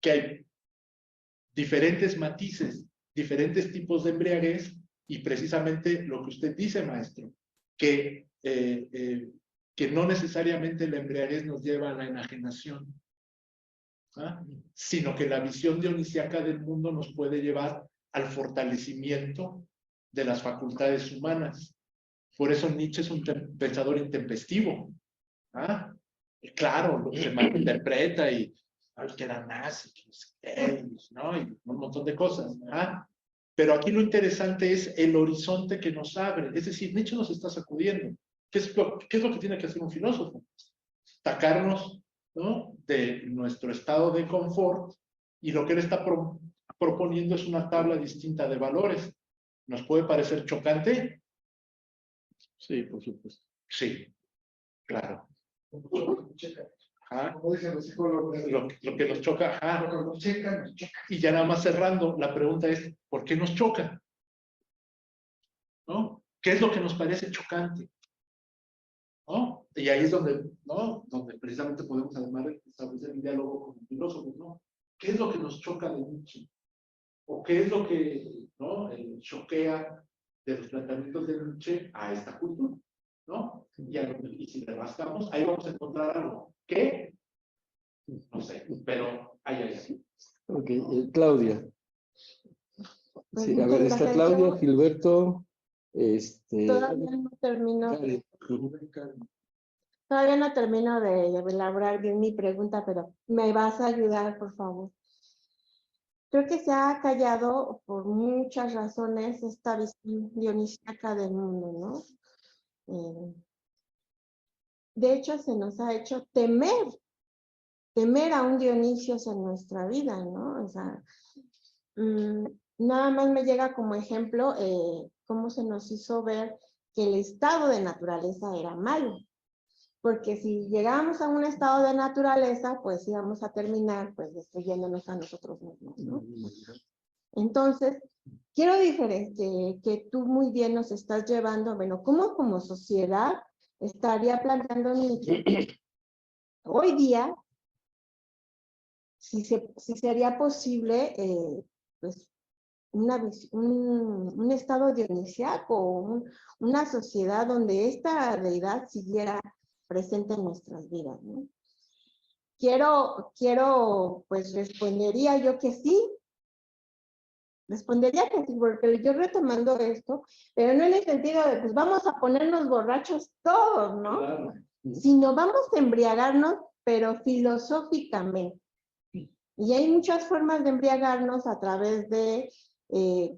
que hay diferentes matices, diferentes tipos de embriaguez, y precisamente lo que usted dice, maestro, que no necesariamente la embriaguez nos lleva a la enajenación, ¿ah? Sino que la visión dionisiaca del mundo nos puede llevar al fortalecimiento de las facultades humanas. Por eso Nietzsche es un pensador intempestivo. ¿Ah? Y claro, se malinterpreta y que era nazi, ¿no? Y un montón de cosas. ¿Ah? Pero aquí lo interesante es el horizonte que nos abre. Es decir, Nietzsche nos está sacudiendo. ¿Qué es lo que tiene que hacer un filósofo? Sacarnos, ¿no?, de nuestro estado de confort, y lo que él está proponiendo es una tabla distinta de valores. ¿Nos puede parecer chocante? Sí, por supuesto. Sí, claro. Ajá. Como dicen los psicólogos, Lo que nos choca, ajá. lo que nos checa, nos choca. Y ya nada más cerrando, la pregunta es, ¿por qué nos choca? ¿No? ¿Qué es lo que nos parece chocante? ¿No? Y ahí es donde, ¿no?, donde precisamente podemos además establecer un diálogo con los filósofos, ¿no? ¿Qué es lo que nos choca de Nietzsche? ¿O qué es lo que, ¿no?, choquea de los planteamientos de Nietzsche a esta cultura? ¿No? Y si le rascamos, ahí vamos a encontrar algo que, no sé, pero hay. Ok, Claudia. Sí, a ver, está Claudia, Gilberto, Todavía no termino. Karen. Todavía no termino de elaborar bien mi pregunta, pero me vas a ayudar, por favor. Creo que se ha callado por muchas razones esta visión dionisíaca del mundo, ¿no? De hecho, se nos ha hecho temer a un Dionisio en nuestra vida, ¿no? O sea, nada más me llega como ejemplo cómo se nos hizo ver que el estado de naturaleza era malo. Porque si llegábamos a un estado de naturaleza, pues íbamos a terminar pues destruyéndonos a nosotros mismos, ¿no? Entonces, quiero diferenciar que tú muy bien nos estás llevando, bueno, ¿cómo como sociedad estaría planteando Nietzsche hoy día si sería posible pues un estado dionisiaco, una sociedad donde esta deidad siguiera presente en nuestras vidas, ¿no? Pues respondería yo que sí. Respondería que sí, porque yo retomando esto, pero no en el sentido de, pues vamos a ponernos borrachos todos, ¿no? Claro. Sino vamos a embriagarnos, pero filosóficamente. Y hay muchas formas de embriagarnos a través de,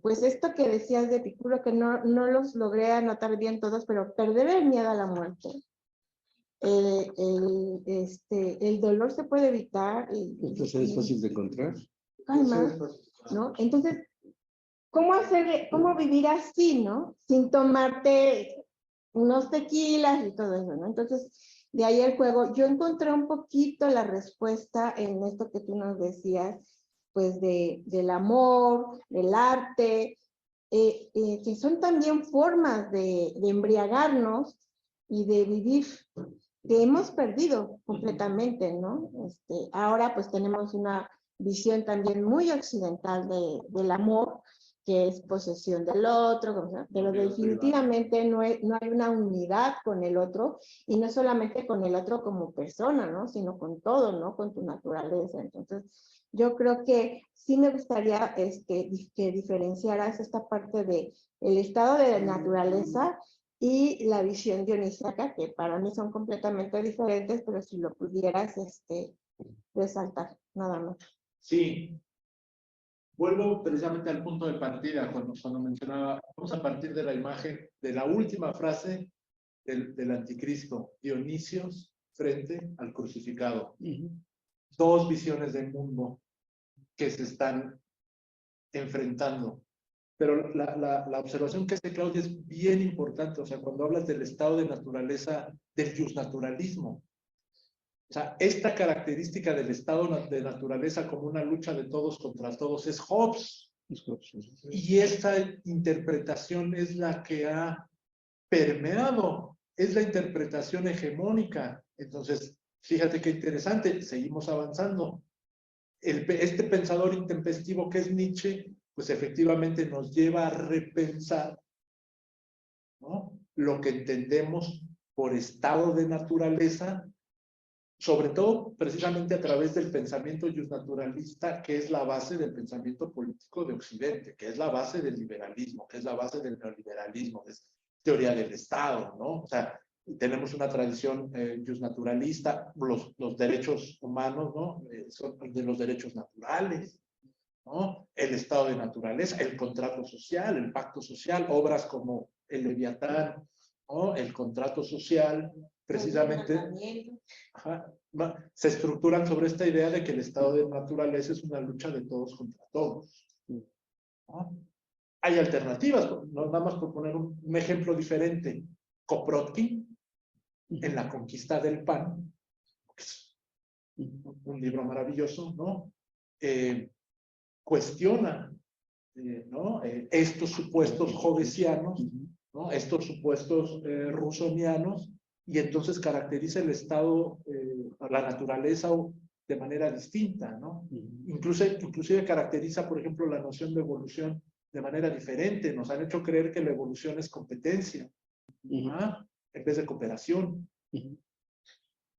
pues esto que decías de Epicuro, que no los logré anotar bien todos, pero perder el miedo a la muerte. El dolor se puede evitar. Entonces es fácil de encontrar. Calma, ¿no? Entonces, ¿cómo vivir así, ¿no? Sin tomarte unos tequilas y todo eso, ¿no? Entonces, de ahí el juego. Yo encontré un poquito la respuesta en esto que tú nos decías, pues del amor, del arte, que son también formas de embriagarnos y de vivir que hemos perdido completamente, ¿no? Ahora pues tenemos una visión también muy occidental del amor, que es posesión del otro, pero definitivamente no hay una unidad con el otro, y no solamente con el otro como persona, ¿no? Sino con todo, ¿no? Con tu naturaleza. Entonces, yo creo que sí me gustaría que diferenciaras esta parte de el estado de naturaleza y la visión dionisíaca, que para mí son completamente diferentes, pero si lo pudieras resaltar, nada más. Sí, vuelvo precisamente al punto de partida, cuando mencionaba, vamos a partir de la imagen, de la última frase del anticristo, Dionisios frente al crucificado. Dos visiones del mundo que se están enfrentando. Pero la observación que hace Claudia es bien importante, o sea, cuando hablas del estado de naturaleza, del justnaturalismo. O sea, esta característica del estado de naturaleza como una lucha de todos contra todos es Hobbes. Y esta interpretación es la que ha permeado, es la interpretación hegemónica. Entonces, fíjate qué interesante, seguimos avanzando. Este pensador intempestivo que es Nietzsche, pues efectivamente nos lleva a repensar, ¿no?, lo que entendemos por estado de naturaleza, sobre todo precisamente a través del pensamiento justnaturalista, que es la base del pensamiento político de Occidente, que es la base del liberalismo, que es la base del neoliberalismo, que es teoría del Estado, ¿no? O sea, tenemos una tradición justnaturalista, los derechos humanos, ¿no? Son de los derechos naturales, ¿no? El estado de naturaleza, el contrato social, el pacto social, obras como el Leviatán, ¿no? El contrato social, precisamente, se estructuran sobre esta idea de que el estado de naturaleza es una lucha de todos contra todos, ¿no? Hay alternativas, no, nada más por poner un ejemplo diferente. Kropotkin, en La conquista del pan, que es un libro maravilloso, ¿no? Cuestiona, ¿no? Estos supuestos jovesianos, ¿no? Estos supuestos rusonianos, y entonces caracteriza el estado, la naturaleza de manera distinta, ¿no? Inclusive caracteriza, por ejemplo, la noción de evolución de manera diferente. Nos han hecho creer que la evolución es competencia, en vez de cooperación,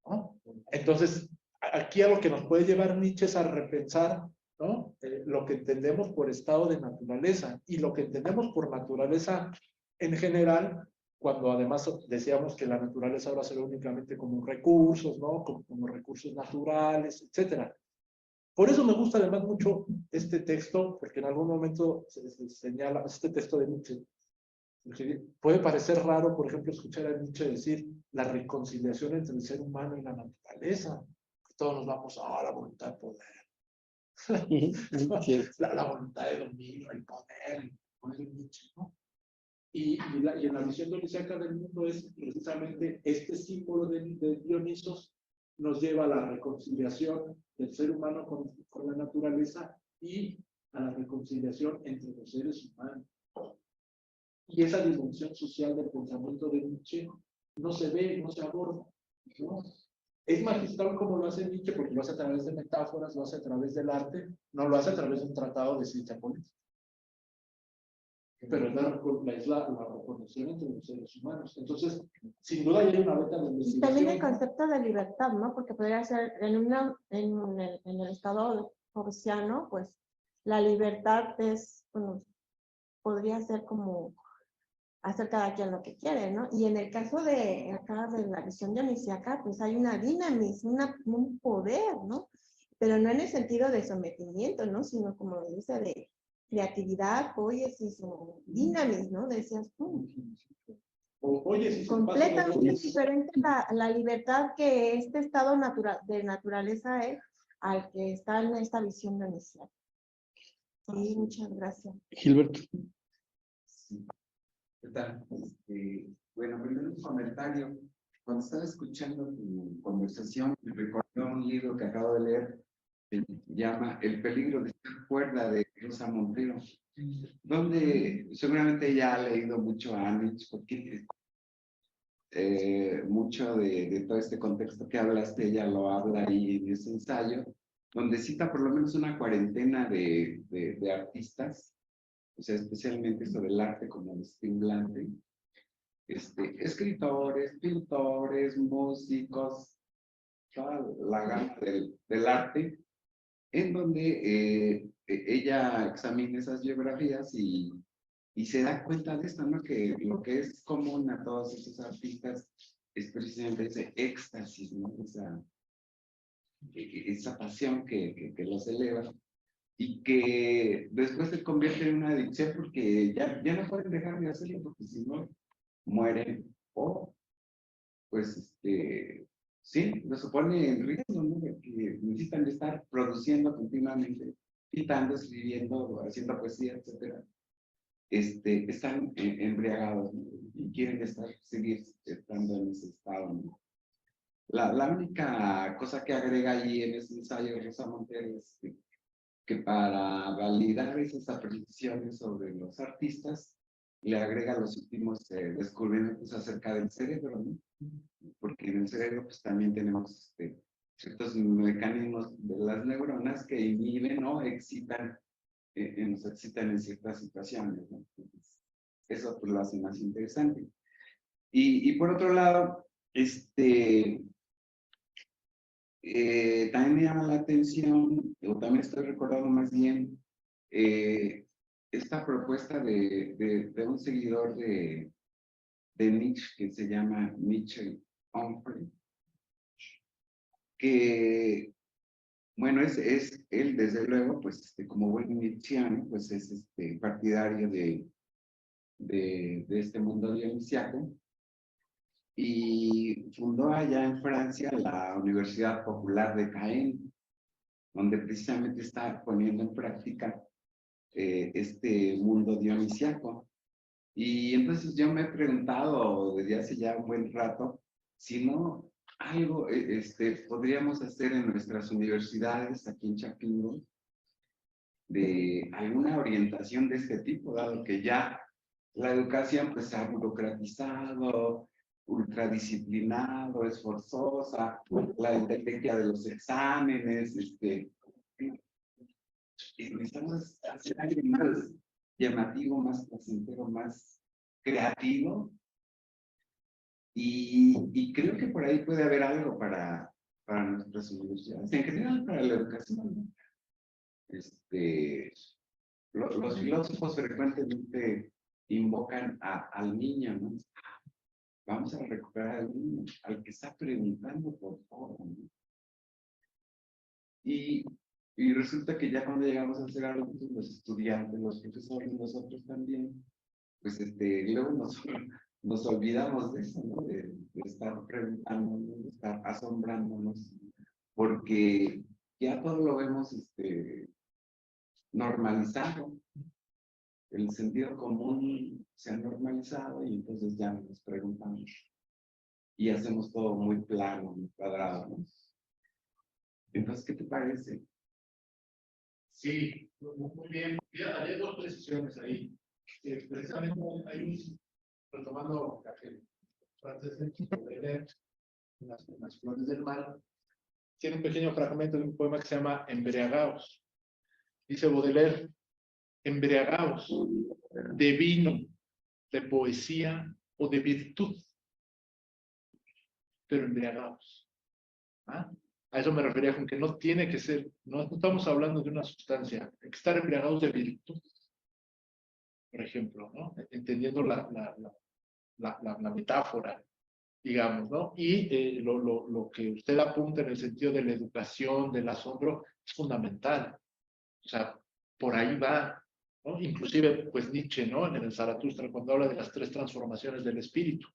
¿no? Entonces, aquí a lo que nos puede llevar Nietzsche es a repensar, ¿no? Lo que entendemos por estado de naturaleza, y lo que entendemos por naturaleza en general, cuando además decíamos que la naturaleza ahora se ve únicamente como recursos, ¿no? Como recursos naturales, etcétera. Por eso me gusta además mucho este texto, porque en algún momento se señala este texto de Nietzsche. Puede parecer raro, por ejemplo, escuchar a Nietzsche decir la reconciliación entre el ser humano y la naturaleza. Todos nos vamos a la voluntad de poder. La voluntad de dominio, el poder de Nietzsche, ¿no? Y en la visión dionisíaca del mundo es precisamente este símbolo de Dionisos nos lleva a la reconciliación del ser humano con la naturaleza y a la reconciliación entre los seres humanos. Y esa dimensión social del pensamiento de Nietzsche no se ve, no se aborda, ¿no? Es magistral como lo hace Nietzsche, porque lo hace a través de metáforas, lo hace a través del arte, no lo hace a través de un tratado de ciencia política. Pero es la reconciliación entre los seres humanos. Entonces, sin duda hay una beta de investigación. Y también el concepto de libertad, ¿no? Porque podría ser en el estado hobbesiano, pues la libertad es, bueno, podría ser como hacer cada quien lo que quiere, ¿no? Y en el caso de acá de la visión dionisíaca, pues hay una dinamismo, un poder, ¿no? Pero no en el sentido de sometimiento, ¿no? Sino como dice, de creatividad, poiesis o dinamismo, ¿no? Decías tú. Completamente diferente la libertad que este estado de naturaleza es al que está en esta visión dionisíaca. Sí, muchas gracias. Gilberto. Sí. ¿Qué tal? Bueno, primero un comentario. Cuando estaba escuchando tu conversación, me recordó un libro que acabo de leer que se llama El peligro de estar cuerda, de Rosa Montero, donde seguramente ya ha leído mucho a Nietzsche, porque mucho de todo este contexto que hablaste, ella lo habla ahí en ese ensayo, donde cita por lo menos una cuarentena de artistas, o sea, especialmente sobre el arte como estimulante, escritores, pintores, músicos, toda la gama del arte, en donde ella examina esas biografías y se da cuenta de esto, ¿no? Que lo que es común a todos esos artistas es precisamente ese éxtasis, ¿no? Esa pasión que los eleva y que después se convierte en una adicción porque ya no pueden dejar de hacerlo porque si no mueren o pues sí, lo pone en riesgo, ¿no? Que necesitan estar produciendo continuamente, pintando, escribiendo, haciendo poesía, etcétera. Están embriagados, ¿no? Y quieren seguir estando en ese estado, ¿no? La única cosa que agrega allí en ese ensayo Rosa Montero es que para validar esas apreciaciones sobre los artistas, le agrega los últimos descubrimientos acerca del cerebro, ¿no? Porque en el cerebro pues también tenemos ciertos mecanismos de las neuronas que inhiben o excitan, nos excitan en ciertas situaciones, ¿no? Entonces, eso pues lo hace más interesante. Y por otro lado, también me llama la atención, o también estoy recordando más bien, esta propuesta de un seguidor de Nietzsche que se llama Michel Onfray, que, bueno, es él desde luego, pues como buen nietzscheano, pues es partidario de este mundo dionisiaco, y fundó allá en Francia la Universidad Popular de Caen, donde precisamente está poniendo en práctica este mundo dionisiaco. Y entonces yo me he preguntado desde hace ya un buen rato si no algo podríamos hacer en nuestras universidades aquí en Chapingo de alguna orientación de este tipo, dado que ya la educación pues se ha burocratizado, ultradisciplinado, es forzosa, la estrategia de los exámenes, y necesitamos hacer algo más llamativo, más placentero, más creativo. Y creo que por ahí puede haber algo para nuestras universidades, en general para la educación, ¿no? Los filósofos frecuentemente invocan al niño, ¿no? Vamos a recuperar al niño, al que está preguntando por todo, ¿no? Y resulta que ya cuando llegamos a ser adultos, los estudiantes, los profesores, nosotros también, pues luego nos olvidamos de eso, ¿no? De estar preguntándonos, de estar asombrándonos, porque ya todo lo vemos normalizado. El sentido común se ha normalizado y entonces ya nos preguntamos. Y hacemos todo muy plano, muy cuadrado, ¿no? Entonces, ¿qué te parece? Sí, muy bien. Mira, hay dos precisiones ahí. Precisamente hay un, retomando aquel francés de leer en las flores del mal, tiene un pequeño fragmento de un poema que se llama Embriagaos. Dice Baudelaire, embriagaos de vino, de poesía o de virtud, pero embriagaos. ¿Ah? A eso me refería con que no tiene que ser, no estamos hablando de una sustancia, hay que estar embriagados de virtud, por ejemplo, ¿no? Entendiendo la metáfora, digamos, ¿no? Y lo que usted apunta en el sentido de la educación, del asombro, es fundamental. O sea, por ahí va, ¿no? Inclusive, pues Nietzsche, ¿no? En el Zaratustra, cuando habla de las 3 transformaciones del espíritu,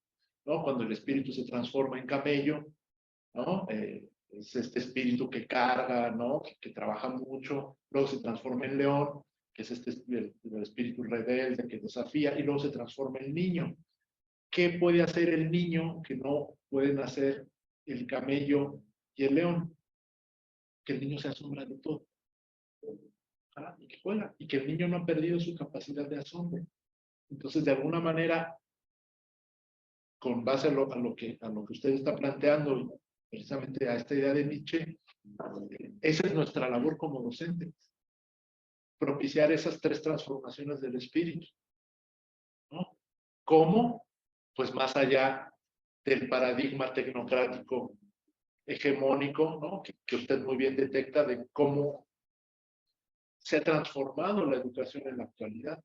¿no? Cuando el espíritu se transforma en camello, ¿no? Es este espíritu que carga, ¿no? Que trabaja mucho, luego se transforma en león, que es el espíritu rebelde que desafía, y luego se transforma en niño. ¿Qué puede hacer el niño que no pueden hacer el camello y el león? Que el niño se asombra de todo. Y que juega, y que el niño no ha perdido su capacidad de asombro. Entonces, de alguna manera, con base a lo que usted está planteando, y precisamente a esta idea de Nietzsche, esa es nuestra labor como docentes, propiciar esas tres transformaciones del espíritu, ¿no? ¿Cómo? Pues más allá del paradigma tecnocrático hegemónico, ¿no? Que usted muy bien detecta de cómo se ha transformado la educación en la actualidad.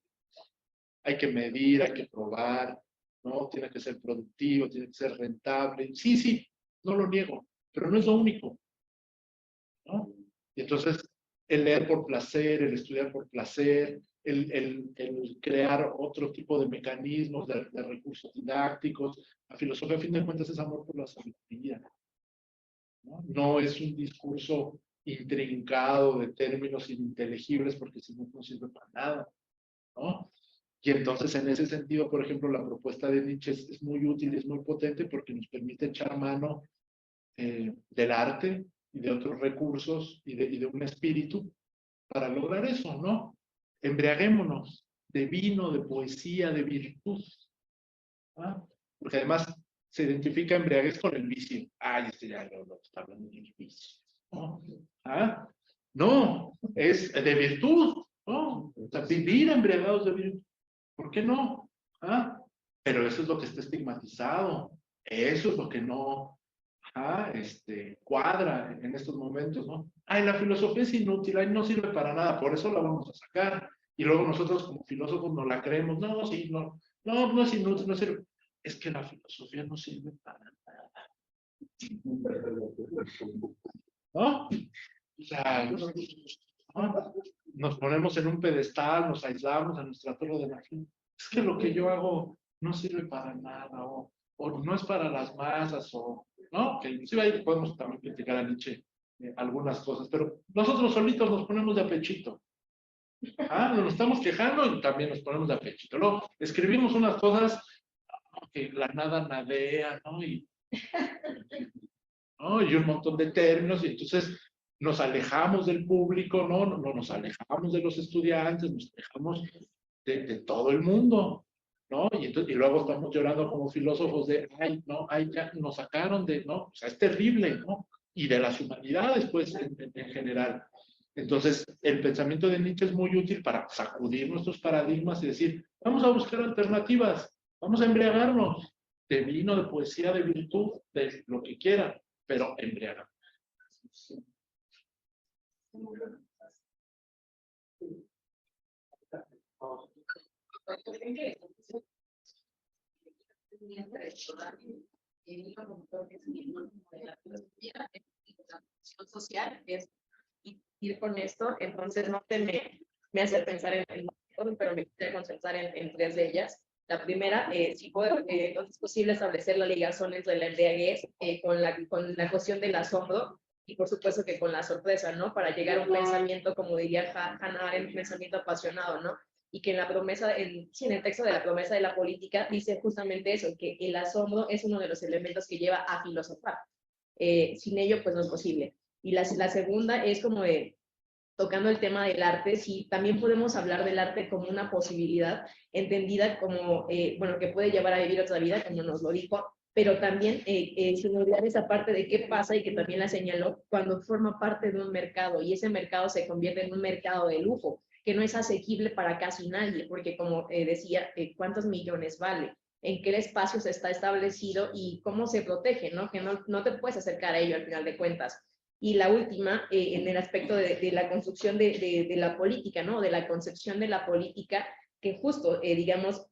Hay que medir, hay que probar, ¿no? Tiene que ser productivo, tiene que ser rentable. Sí, sí, no lo niego, pero no es lo único, ¿no? Y entonces, el leer por placer, el estudiar por placer, el crear otro tipo de mecanismos, de recursos didácticos. La filosofía, a fin de cuentas, es amor por la sabiduría, ¿no? No es un discurso intrincado de términos ininteligibles, porque si no, no sirve para nada, ¿no? Y entonces, en ese sentido, por ejemplo, la propuesta de Nietzsche es muy útil, es muy potente, porque nos permite echar mano del arte y de otros recursos y de un espíritu para lograr eso, ¿no? Embriaguémonos de vino, de poesía, de virtud, ¿ah? Porque además se identifica embriaguez con el vicio. Ay, ya no está hablando del vicio, ¿no? ¿Ah? No, es de virtud, ¿no? O sea, vivir embriagados de virtud. ¿Por qué no? ¿Ah? Pero eso es lo que está estigmatizado. Eso es lo que no cuadra en estos momentos, ¿no? Ay, la filosofía es inútil, ay, no sirve para nada, por eso la vamos a sacar. Y luego nosotros como filósofos no la creemos. No, sí, no es inútil, no sirve. Es que la filosofía no sirve para nada, ¿no? O sea, ¿no? Nos ponemos en un pedestal, nos aislamos en nuestra torre de la gente. Es que lo que yo hago no sirve para nada, o no es para las masas, o ¿no? Que inclusive ahí podemos también criticar a Nietzsche algunas cosas, pero nosotros solitos nos ponemos de apechito. Nos estamos quejando y también nos ponemos de apechito. Luego escribimos unas cosas que la nada nadea, ¿no? Y un montón de términos, y entonces nos alejamos del público, no nos alejamos de los estudiantes, nos alejamos de todo el mundo, ¿no? Y luego estamos llorando como filósofos de, ay, no, ay, ya nos sacaron de, ¿no? O sea, es terrible, ¿no? Y de las humanidades, pues, en general. Entonces, el pensamiento de Nietzsche es muy útil para sacudir nuestros paradigmas y decir, vamos a buscar alternativas, vamos a embriagarnos de vino, de poesía, de virtud, de lo que quiera, pero embriagarnos. Social es ir con esto, entonces no me hace pensar en pero me quiere concentrar en tres de ellas. La primera, si es posible establecer la ligación entre la embriaguez con la cuestión del asombro y por supuesto que con la sorpresa, ¿no? Para llegar a un pensamiento, como diría Hannah Arendt, un pensamiento apasionado, ¿no? Y que en la promesa, en el texto de la promesa de la política dice justamente eso, que el asombro es uno de los elementos que lleva a filosofar. Sin ello, pues no es posible. Y la segunda es como tocando el tema del arte, sí, también podemos hablar del arte como una posibilidad, entendida como, bueno, que puede llevar a vivir otra vida, como nos lo dijo, pero también sin olvidar esa parte de qué pasa y que también la señaló cuando forma parte de un mercado y ese mercado se convierte en un mercado de lujo, que no es asequible para casi nadie, porque como decía, ¿cuántos millones vale? ¿En qué espacio se está establecido y cómo se protege, ¿no? Que no te puedes acercar a ello al final de cuentas. Y la última, en el aspecto de la construcción de la política, ¿no? De la concepción de la política, que justo, digamos,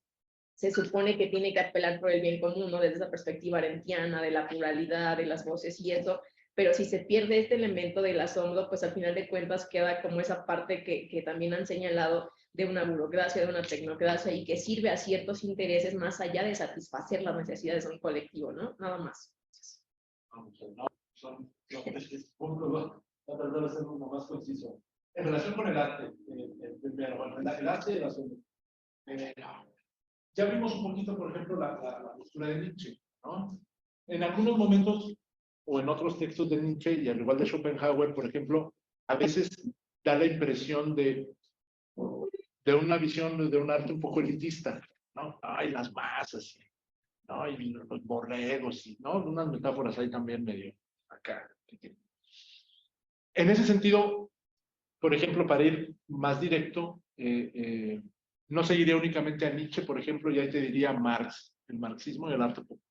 se supone que tiene que apelar por el bien común, ¿no? Desde esa perspectiva arendtiana, de la pluralidad, de las voces y eso, pero si se pierde este elemento del asombro, pues al final de cuentas queda como esa parte que también han señalado de una burocracia, de una tecnocracia y que sirve a ciertos intereses más allá de satisfacer las necesidades de un colectivo, ¿no? Nada más. Son los tres puntos, voy a tratar de ser uno más conciso. En relación con el arte, primero, bueno, el arte y el asombro. Ya vimos un poquito, por ejemplo, la postura de Nietzsche, ¿no? En algunos momentos, o en otros textos de Nietzsche, y al igual de Schopenhauer, por ejemplo, a veces da la impresión de una visión de un arte un poco elitista, ¿no? Ay, las masas, ¿no? Y los borregos, y, ¿no? Unas metáforas ahí también medio acá. En ese sentido, por ejemplo, para ir más directo, no seguiría únicamente a Nietzsche, por ejemplo, y ahí te diría Marx, el marxismo y el arte popular.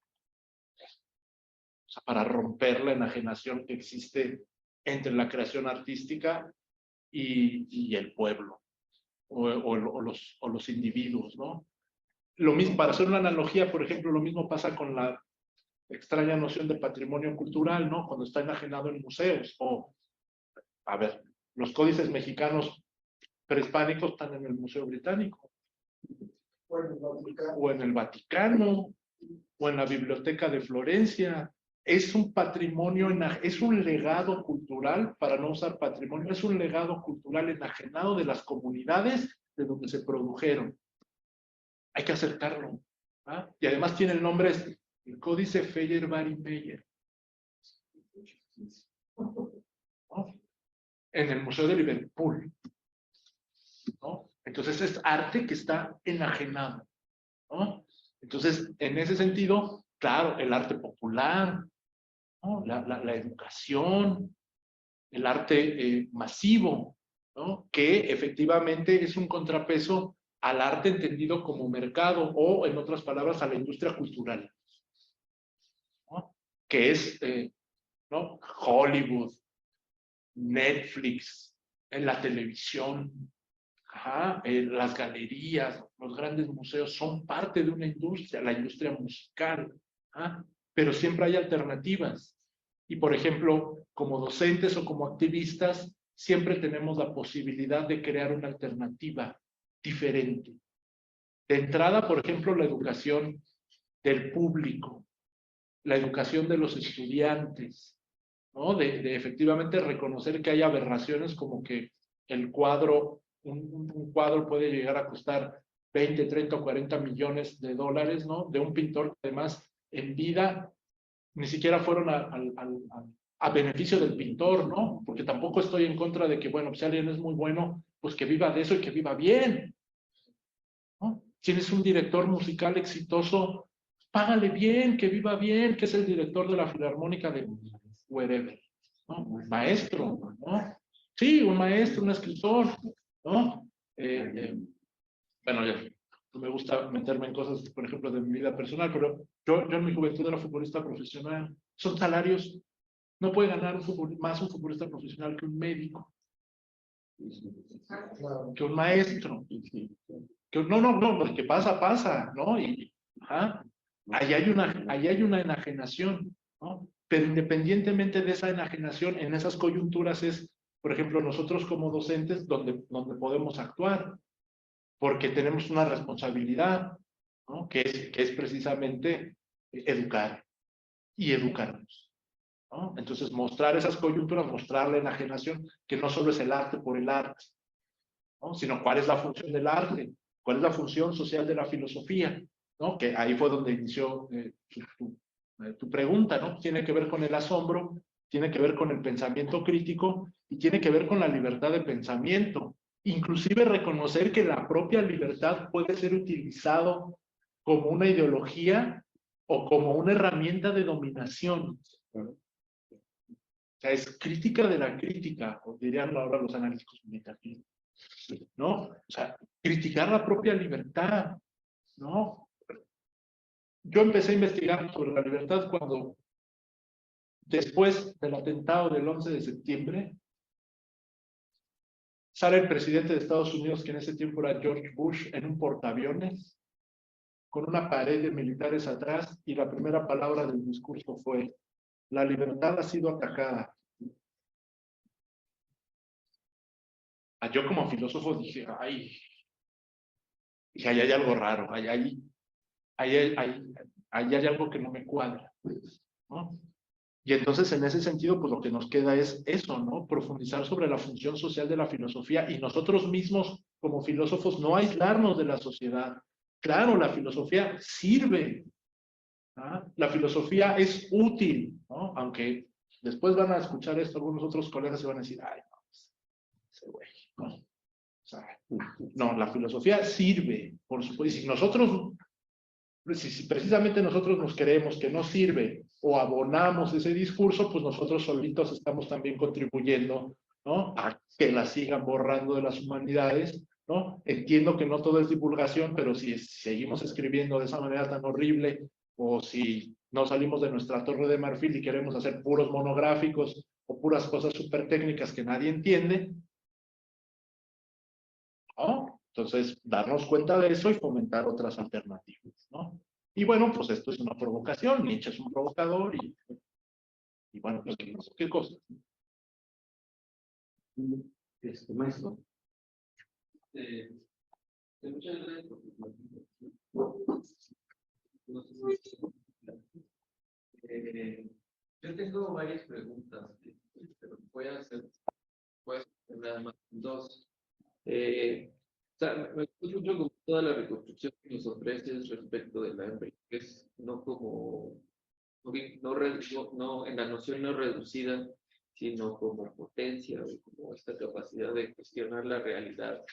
O sea, para romper la enajenación que existe entre la creación artística y el pueblo, o los individuos, ¿no? Lo mismo, para hacer una analogía, por ejemplo, lo mismo pasa con la extraña noción de patrimonio cultural, ¿no? Cuando está enajenado en museos, o, a ver, los códices mexicanos prehispánicos están en el Museo Británico, o en el Vaticano, o en la Biblioteca de Florencia. Es un patrimonio, es un legado cultural, para no usar patrimonio, es un legado cultural enajenado de las comunidades de donde se produjeron. Hay que acercarlo. ¿Ah? Y además tiene el nombre, el Códice Feyerabd-Meyer. ¿No? En el Museo de Liverpool. ¿No? Entonces es arte que está enajenado. ¿No? Entonces, en ese sentido, claro, el arte popular, ¿no? La educación, el arte masivo, ¿no? Que efectivamente es un contrapeso al arte entendido como mercado, o en otras palabras, a la industria cultural, ¿no? Que es ¿no? Hollywood, Netflix, en la televisión, las galerías, los grandes museos son parte de una industria, la industria musical, pero siempre hay alternativas. Y por ejemplo, como docentes o como activistas, siempre tenemos la posibilidad de crear una alternativa diferente. De entrada, por ejemplo, la educación del público, la educación de los estudiantes, ¿no? De efectivamente reconocer que hay aberraciones como que el cuadro, un cuadro puede llegar a costar 20, 30 o 40 millones de dólares, ¿no? De un pintor que además en vida ni siquiera fueron a beneficio del pintor, ¿no? Porque tampoco estoy en contra de que, bueno, si alguien es muy bueno, pues que viva de eso y que viva bien, ¿no? Tienes un director musical exitoso, págale bien, que viva bien, que es el director de la Filarmónica de wherever, ¿no? Maestro, ¿no? Sí, un maestro, un escritor, ¿no? Bueno, ya no me gusta meterme en cosas, por ejemplo, de mi vida personal, pero yo en mi juventud era futbolista profesional. Son salarios, no puede ganar más un futbolista profesional que un médico, que un maestro. Que, no, lo que pasa, ¿no? Y, ahí hay una enajenación, ¿no? Pero independientemente de esa enajenación, en esas coyunturas es, por ejemplo, nosotros como docentes donde podemos actuar, porque tenemos una responsabilidad, ¿no? Que es precisamente educar y educarnos, ¿no? Entonces, mostrar esas coyunturas, mostrar la enajenación, que no solo es el arte por el arte, ¿no? Sino cuál es la función del arte, cuál es la función social de la filosofía, ¿no? Que ahí fue donde inició tu pregunta, ¿no? Tiene que ver con el asombro, tiene que ver con el pensamiento crítico y tiene que ver con la libertad de pensamiento. Inclusive reconocer que la propia libertad puede ser utilizado como una ideología o como una herramienta de dominación. O sea, es crítica de la crítica, o dirían ahora los analíticos meditativos, ¿no? O sea, criticar la propia libertad, ¿no? Yo empecé a investigar sobre la libertad cuando, después del atentado del 11 de septiembre, sale el presidente de Estados Unidos, que en ese tiempo era George Bush, en un portaaviones, con una pared de militares atrás, y la primera palabra del discurso fue: la libertad ha sido atacada. Yo como filósofo dije, ahí hay algo raro, ahí hay algo que no me cuadra, ¿no? Y entonces, en ese sentido, pues lo que nos queda es eso, ¿no? Profundizar sobre la función social de la filosofía y nosotros mismos, como filósofos, no aislarnos de la sociedad. Claro, la filosofía sirve, ¿ah? La filosofía es útil, ¿no? Aunque después van a escuchar esto algunos otros colegas y van a decir, ay, no, ese güey, ¿no? O sea, no, la filosofía sirve, por supuesto. Y si nosotros si precisamente nosotros nos creemos que no sirve o abonamos ese discurso, pues nosotros solitos estamos también contribuyendo, ¿no?, a que la sigan borrando de las humanidades, ¿no? Entiendo que no todo es divulgación, pero si seguimos escribiendo de esa manera tan horrible, o si no salimos de nuestra torre de marfil y queremos hacer puros monográficos o puras cosas súper técnicas que nadie entiende, ¿no? Entonces, darnos cuenta de eso y fomentar otras alternativas, ¿no? Y bueno, pues esto es una provocación, Nietzsche es un provocador y bueno, pues qué cosas. Maestro. Muchas gracias por yo tengo varias preguntas, pero voy a hacer nada más dos. O sea, me gusta mucho con toda la reconstrucción que nos ofreces respecto de la hambre, que es no como, no en la noción no reducida, sino como potencia, o como esta capacidad de cuestionar la realidad,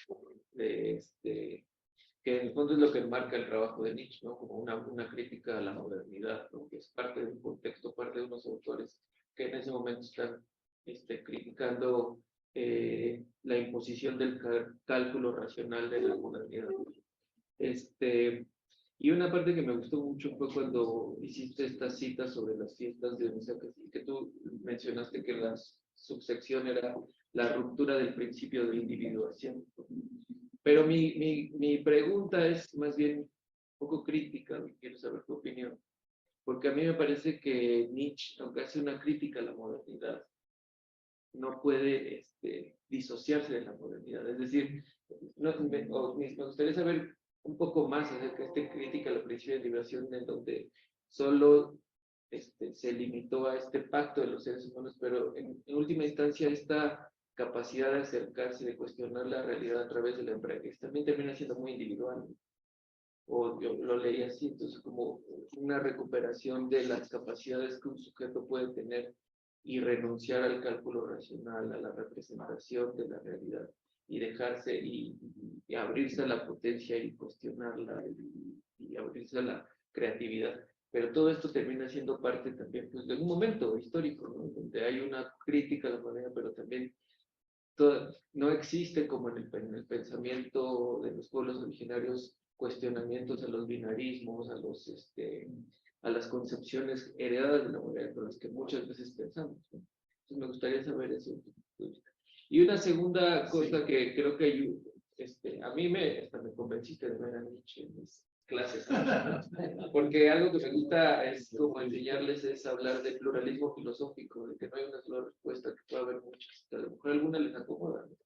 que en el fondo es lo que marca el trabajo de Nietzsche, ¿no? Como una crítica a la modernidad, ¿no? Que es parte de un contexto, parte de unos autores que en ese momento están criticando la imposición del cálculo racional de la modernidad. Y una parte que me gustó mucho fue cuando hiciste esta cita sobre las fiestas de Unicacasí, que tú mencionaste que la subsección era la ruptura del principio de individuación. Pero mi pregunta es más bien un poco crítica, quiero saber tu opinión, porque a mí me parece que Nietzsche, aunque hace una crítica a la modernidad, no puede disociarse de la modernidad. Es decir, me gustaría saber un poco más acerca de esta crítica a la principio de liberación, en donde solo se limitó a este pacto de los seres humanos, pero en última instancia esta capacidad de acercarse, de cuestionar la realidad a través de la empresa, también termina siendo muy individual. O yo lo leí así, entonces como una recuperación de las capacidades que un sujeto puede tener y renunciar al cálculo racional, a la representación de la realidad, y dejarse y abrirse a la potencia y cuestionarla, y abrirse a la creatividad. Pero todo esto termina siendo parte también, pues, de un momento histórico, ¿no? Donde hay una crítica a la manera, pero también no existe como en el pensamiento de los pueblos originarios cuestionamientos a los binarismos, a las concepciones heredadas de la modernidad con las que muchas veces pensamos, ¿no? Entonces me gustaría saber eso. Y una segunda cosa que creo que a mí hasta me convenciste de ver a Nietzsche en mis clases, porque algo que me gusta es como enseñarles es hablar de pluralismo filosófico, de que no hay una sola respuesta, que puede haber muchas, que a lo mejor alguna les acomoda, ¿no?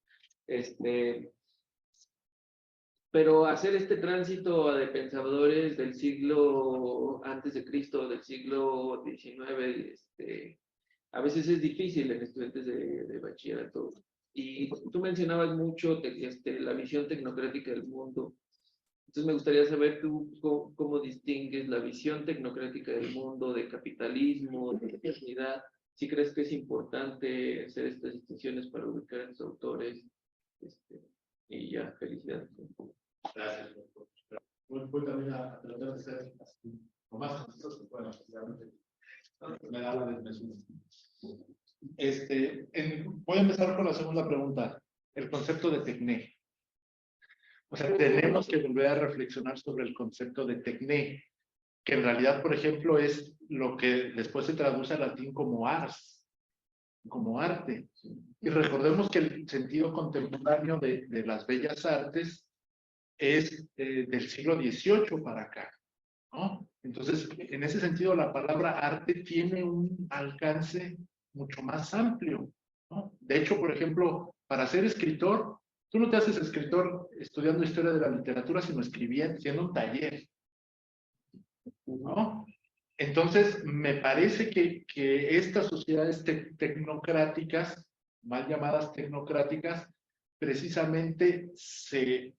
Pero hacer este tránsito de pensadores del siglo antes de Cristo, del siglo XIX, a veces es difícil en estudiantes de bachillerato. Y tú mencionabas mucho la visión tecnocrática del mundo. Entonces me gustaría saber tú cómo distingues la visión tecnocrática del mundo, de capitalismo, de modernidad. Si crees que es importante hacer estas distinciones para ubicar a los autores. Y ya, felicidades. Gracias. Voy también a tratar de ser lo más concisos que pueda, me da la desmesura. Voy a empezar con la segunda pregunta, el concepto de tecné. O sea, tenemos que volver a reflexionar sobre el concepto de tecné, que en realidad, por ejemplo, es lo que después se traduce al latín como ars, como arte. Y recordemos que el sentido contemporáneo de las bellas artes es del siglo XVIII para acá, ¿no? Entonces, en ese sentido, la palabra arte tiene un alcance mucho más amplio, ¿no? De hecho, por ejemplo, para ser escritor, tú no te haces escritor estudiando historia de la literatura, sino escribiendo, haciendo un taller, ¿no? Entonces, me parece que estas sociedades tecnocráticas, mal llamadas tecnocráticas, precisamente se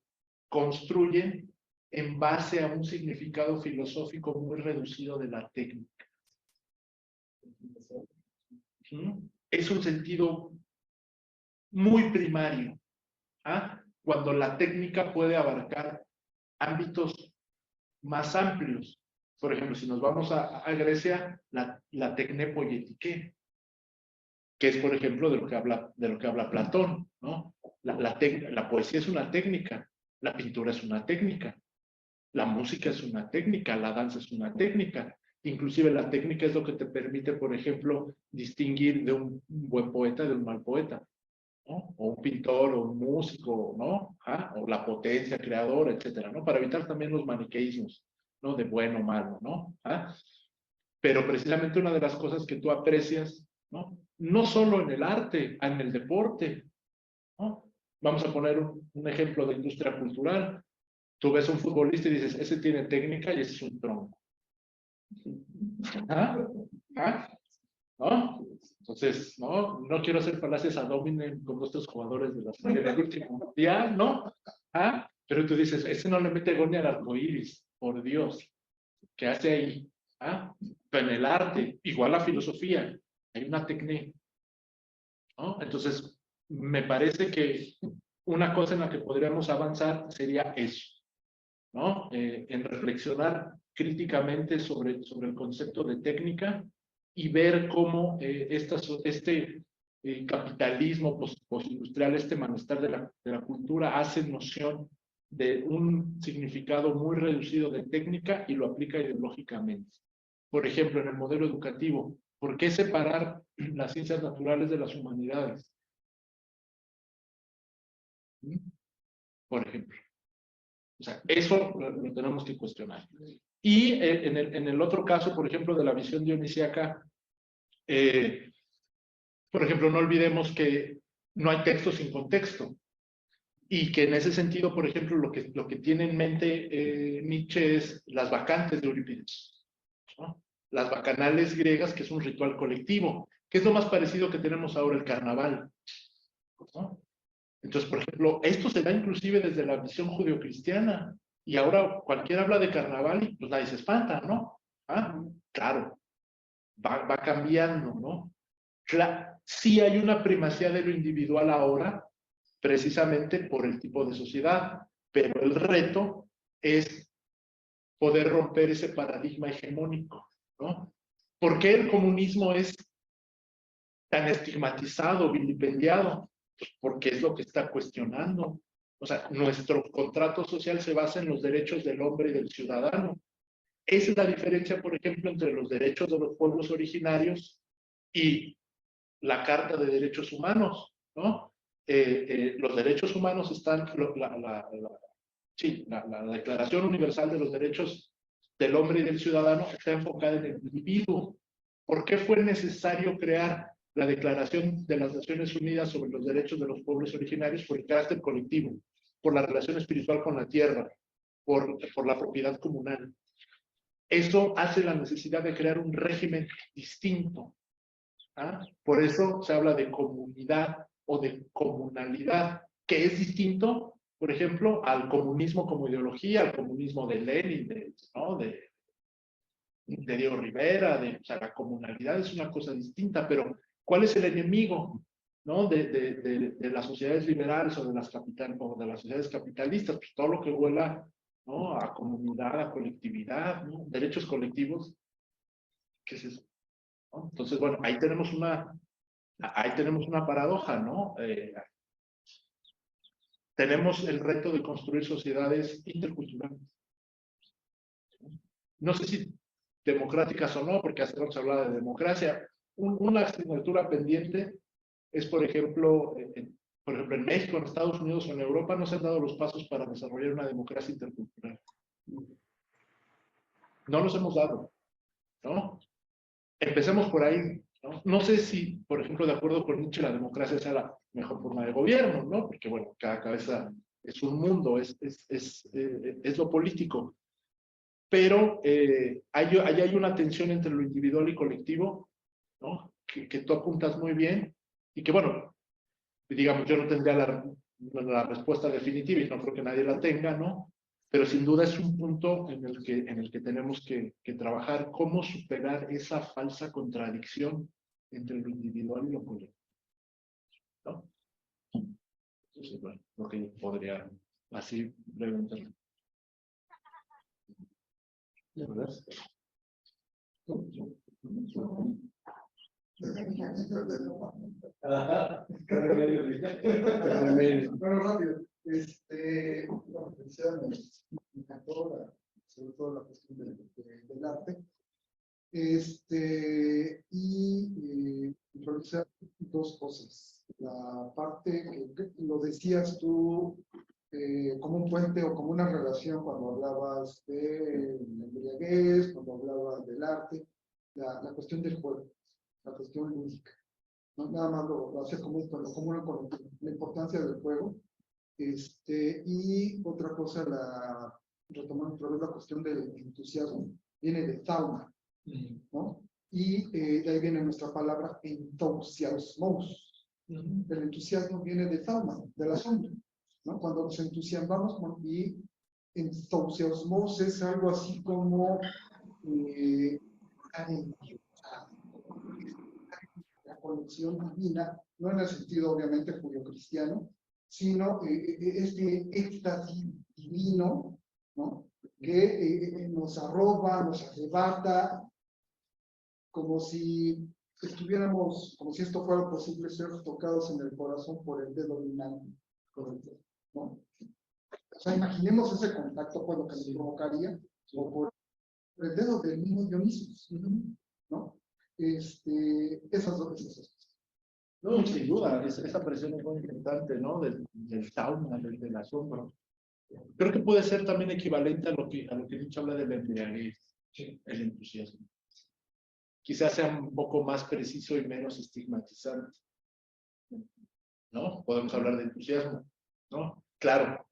construyen en base a un significado filosófico muy reducido de la técnica. Es un sentido muy primario, ¿ah? Cuando la técnica puede abarcar ámbitos más amplios. Por ejemplo, si nos vamos a Grecia, la tecne poietike, que es, por ejemplo, de lo que habla Platón, ¿no? La poesía es una técnica, la pintura es una técnica, la música es una técnica, la danza es una técnica. Inclusive la técnica es lo que te permite, por ejemplo, distinguir de un buen poeta de un mal poeta, ¿no? O un pintor, o un músico, ¿no? ¿Ah? O la potencia creadora, etcétera, ¿no? Para evitar también los maniqueísmos, ¿no? De bueno o malo, ¿no? ¿Ah? Pero precisamente una de las cosas que tú aprecias, ¿no? No solo en el arte, en el deporte, ¿no? Vamos a poner un ejemplo de industria cultural. Tú ves a un futbolista y dices, ese tiene técnica y ese es un tronco. ¿Ah? ¿Ah? ¿No? Entonces, no quiero hacer falacias ad hominem con nuestros jugadores del último mundial, ¿no? ¿Ah? Pero tú dices, ese no le mete gol ni al arcoíris, por Dios. ¿Qué hace ahí? ¿Ah? Pero en el arte, igual la filosofía, hay una técnica, ¿no? Entonces, me parece que una cosa en la que podríamos avanzar sería eso, ¿no? En reflexionar críticamente sobre el concepto de técnica y ver cómo este capitalismo postindustrial, este malestar de la cultura, hace noción de un significado muy reducido de técnica y lo aplica ideológicamente. Por ejemplo, en el modelo educativo, ¿por qué separar las ciencias naturales de las humanidades? ¿Mm? Por ejemplo. O sea, eso lo tenemos que cuestionar. Y en el otro caso, por ejemplo, de la visión dionisíaca, por ejemplo, no olvidemos que no hay texto sin contexto. Y que en ese sentido, por ejemplo, lo que tiene en mente Nietzsche es las bacantes de Eurípides, ¿no? Las bacanales griegas, que es un ritual colectivo, que es lo más parecido que tenemos ahora el carnaval, ¿no? Entonces, por ejemplo, esto se da inclusive desde la visión judeocristiana. Y ahora cualquiera habla de carnaval y pues nadie se espanta, ¿no? Ah, claro, va cambiando, ¿no? Sí hay una primacía de lo individual ahora, precisamente por el tipo de sociedad, pero el reto es poder romper ese paradigma hegemónico, ¿no? ¿Por qué el comunismo es tan estigmatizado, vilipendiado? Pues porque es lo que está cuestionando. O sea, nuestro contrato social se basa en los derechos del hombre y del ciudadano. Esa es la diferencia, por ejemplo, entre los derechos de los pueblos originarios y la Carta de Derechos Humanos, ¿no? Los derechos humanos están, la Declaración Universal de los Derechos del Hombre y del Ciudadano está enfocada en el individuo. ¿Por qué fue necesario crear la Declaración de las Naciones Unidas sobre los Derechos de los Pueblos Originarios? Por el carácter colectivo, por la relación espiritual con la tierra, por la propiedad comunal. Eso hace la necesidad de crear un régimen distinto. ¿Ah? Por eso se habla de comunidad o de comunalidad, que es distinto, por ejemplo, al comunismo como ideología, al comunismo de Lenin, ¿no? de Diego Rivera, o sea, la comunalidad es una cosa distinta, pero ¿cuál es el enemigo, ¿no? de las sociedades liberales o de las sociedades capitalistas? Pues todo lo que huela, ¿no? A comunidad, a colectividad, ¿no? Derechos colectivos. ¿Qué es eso? ¿No? Entonces, bueno, ahí tenemos una paradoja, ¿no? Tenemos el reto de construir sociedades interculturales. No sé si democráticas o no, porque hace rato se hablaba de democracia. Una asignatura pendiente es, por ejemplo, en México, en Estados Unidos o en Europa no se han dado los pasos para desarrollar una democracia intercultural. No los hemos dado, ¿no? Empecemos por ahí, ¿no? No sé si, por ejemplo, de acuerdo con Nietzsche, la democracia sea la mejor forma de gobierno, ¿no? Porque, bueno, cada cabeza es un mundo, es lo político. Pero ahí hay una tensión entre lo individual y colectivo, ¿no? Que tú apuntas muy bien y que, bueno, digamos, yo no tendría la respuesta definitiva y no creo que nadie la tenga, ¿no? Pero sin duda es un punto en el que tenemos que trabajar cómo superar esa falsa contradicción entre lo individual y lo colectivo, ¿no? Entonces, bueno, lo que yo podría así preguntar. ¿verdad? Bueno, rápido. Como decía, me encantó sobre todo la cuestión del arte. Realizar dos cosas. La parte que lo decías tú como un puente o como una relación cuando hablabas de la embriaguez, cuando hablabas del arte, la cuestión del juego, la cuestión lúdica. No, nada más lo hace como una con la importancia del juego. Y otra cosa, retomando otra vez la cuestión del entusiasmo, viene de fauna, ¿no? Y de ahí viene nuestra palabra entusiasmos. El entusiasmo viene de fauna, del asombro, ¿no? Cuando nos entusiasmamos y entusiasmos es algo así como la conexión divina, no en el sentido obviamente judío-cristiano, sino este éxtasis divino, ¿no? Que nos arroba, nos arrebata, como si estuviéramos, como si esto fuera posible ser tocados en el corazón por el dedo de un ángel, ¿no? O sea, imaginemos ese contacto, pues lo que nos provocaría, o por el dedo del mismo Dionisos, ¿no? Esas dos cosas. No, sin duda, esa presión es muy importante, ¿no? Del trauma, del asombro. Creo que puede ser también equivalente a lo que Nietzsche habla del embriaguez, el entusiasmo. Quizás sea un poco más preciso y menos estigmatizante, ¿no? Podemos hablar de entusiasmo, ¿no? Claro,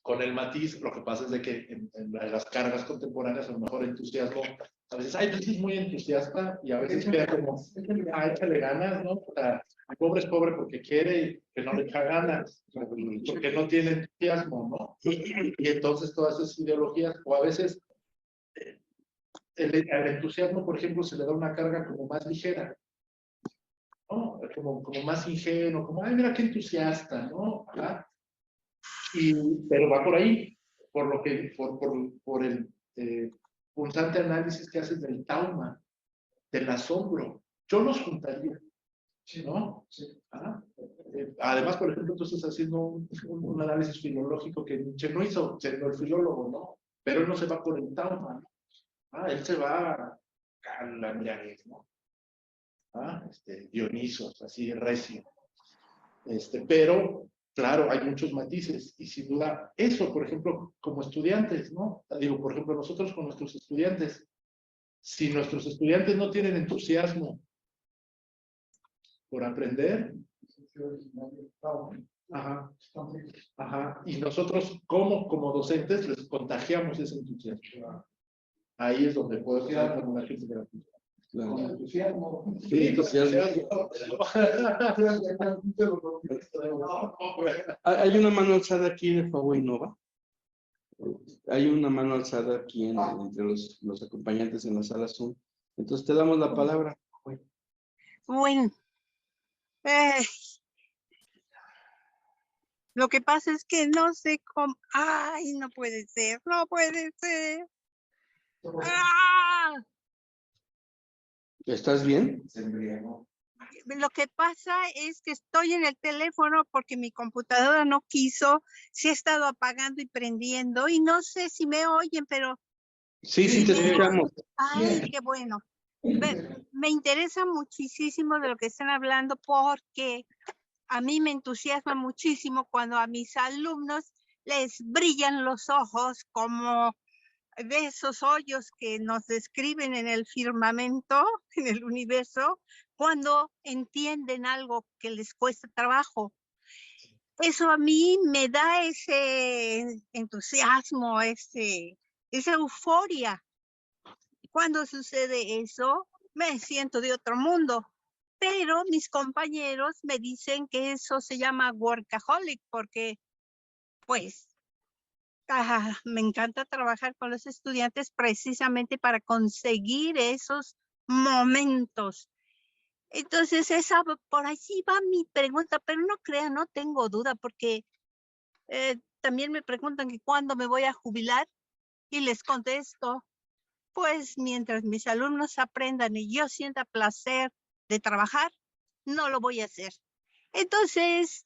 con el matiz, lo que pasa es de que en las cargas contemporáneas, a lo mejor entusiasmo, a veces, ay, pues es muy entusiasta, y a veces queda como, échale ganas, ¿no? El pobre es pobre porque quiere y que no le echa ganas, porque no tiene entusiasmo, ¿no? Y entonces todas esas ideologías, o a veces al entusiasmo, por ejemplo, se le da una carga como más ligera, ¿no? Como más ingenuo, como, ay, mira qué entusiasta, ¿no? ¿Ah? Pero va por ahí, por el punzante análisis que haces del trauma, del asombro. Yo los juntaría, ¿no? Sí. ¿Ah? Además, por ejemplo, tú estás haciendo un análisis filológico que Nietzsche no hizo, siendo el filólogo, ¿no? Pero él no se va por el trauma, ¿no? Él se va a la embriaguez, ¿no? Dionisos, así recio. Pero, claro, hay muchos matices y sin duda eso, por ejemplo, como estudiantes, ¿no? Digo, por ejemplo, nosotros con nuestros estudiantes, si nuestros estudiantes no tienen entusiasmo por aprender, y nosotros como docentes les contagiamos ese entusiasmo. Ahí es donde puedo quedar con una gente gratuita. Claro. Entusiasmo. Sí, entusiasmo. Hay una mano alzada aquí en Huawei Nova. Hay una mano alzada aquí entre los acompañantes en la sala Zoom. Entonces te damos la palabra. Bueno, lo que pasa es que no sé cómo. Ay, no puede ser, no puede ser. ¡Ah! ¿Estás bien? Se embriagó. Lo que pasa es que estoy en el teléfono porque mi computadora no quiso, se ha estado apagando y prendiendo y no sé si me oyen, pero Sí, sí, te escuchamos. ay, qué bueno. Me interesa muchísimo de lo que están hablando porque a mí me entusiasma muchísimo cuando a mis alumnos les brillan los ojos como de esos hoyos que nos describen en el firmamento, en el universo, cuando entienden algo que les cuesta trabajo. Eso a mí me da ese entusiasmo, esa euforia. Cuando sucede eso, me siento de otro mundo. Pero mis compañeros me dicen que eso se llama workaholic porque, pues, me encanta trabajar con los estudiantes precisamente para conseguir esos momentos. Entonces, por ahí sí va mi pregunta, pero no crean, no tengo duda, porque también me preguntan que cuándo me voy a jubilar y les contesto, pues mientras mis alumnos aprendan y yo sienta placer de trabajar, no lo voy a hacer. Entonces,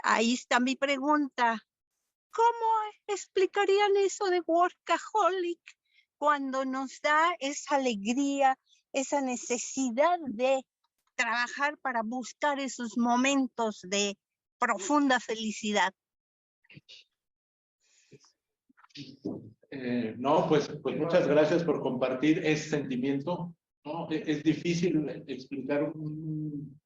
ahí está mi pregunta. ¿Cómo explicarían eso de workaholic cuando nos da esa alegría, esa necesidad de trabajar para buscar esos momentos de profunda felicidad? No, pues muchas gracias por compartir ese sentimiento, ¿no? Es difícil explicar un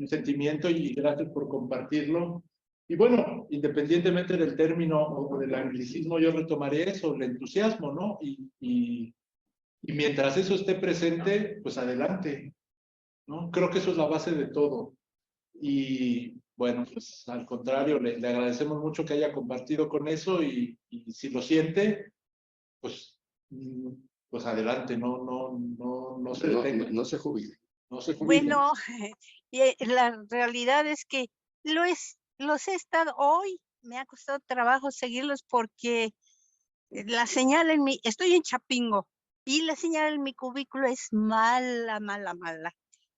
sentimiento y gracias por compartirlo. Y bueno, independientemente del término o del anglicismo, yo retomaré eso, el entusiasmo, ¿no? Y mientras eso esté presente, pues adelante, ¿no? Creo que eso es la base de todo. Y bueno, pues al contrario, le agradecemos mucho que haya compartido con eso y si lo siente, pues adelante, no se detenga. No se jubile. No se jubile. Bueno, la realidad es que los he estado hoy, me ha costado trabajo seguirlos porque la señal estoy en Chapingo y la señal en mi cubículo es mala, mala, mala.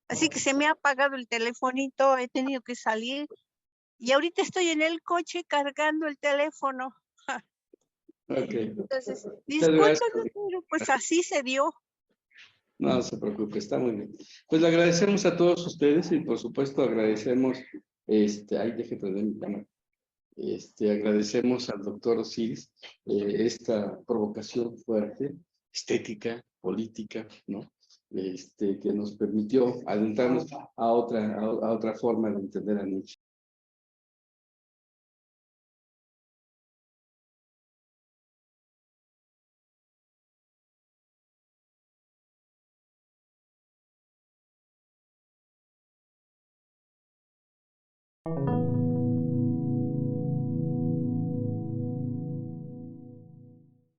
Así que se me ha apagado el telefonito, he tenido que salir y ahorita estoy en el coche cargando el teléfono. Okay. Entonces, Muchas gracias. discúlpenme, pero pues así se dio. No se preocupe, está muy bien. Pues le agradecemos a todos ustedes y por supuesto agradecemos, ahí deje prender mi cámara. Agradecemos al doctor Osiris esta provocación fuerte, estética, política, ¿no? Que nos permitió adentrarnos a otra forma de entender a Nietzsche.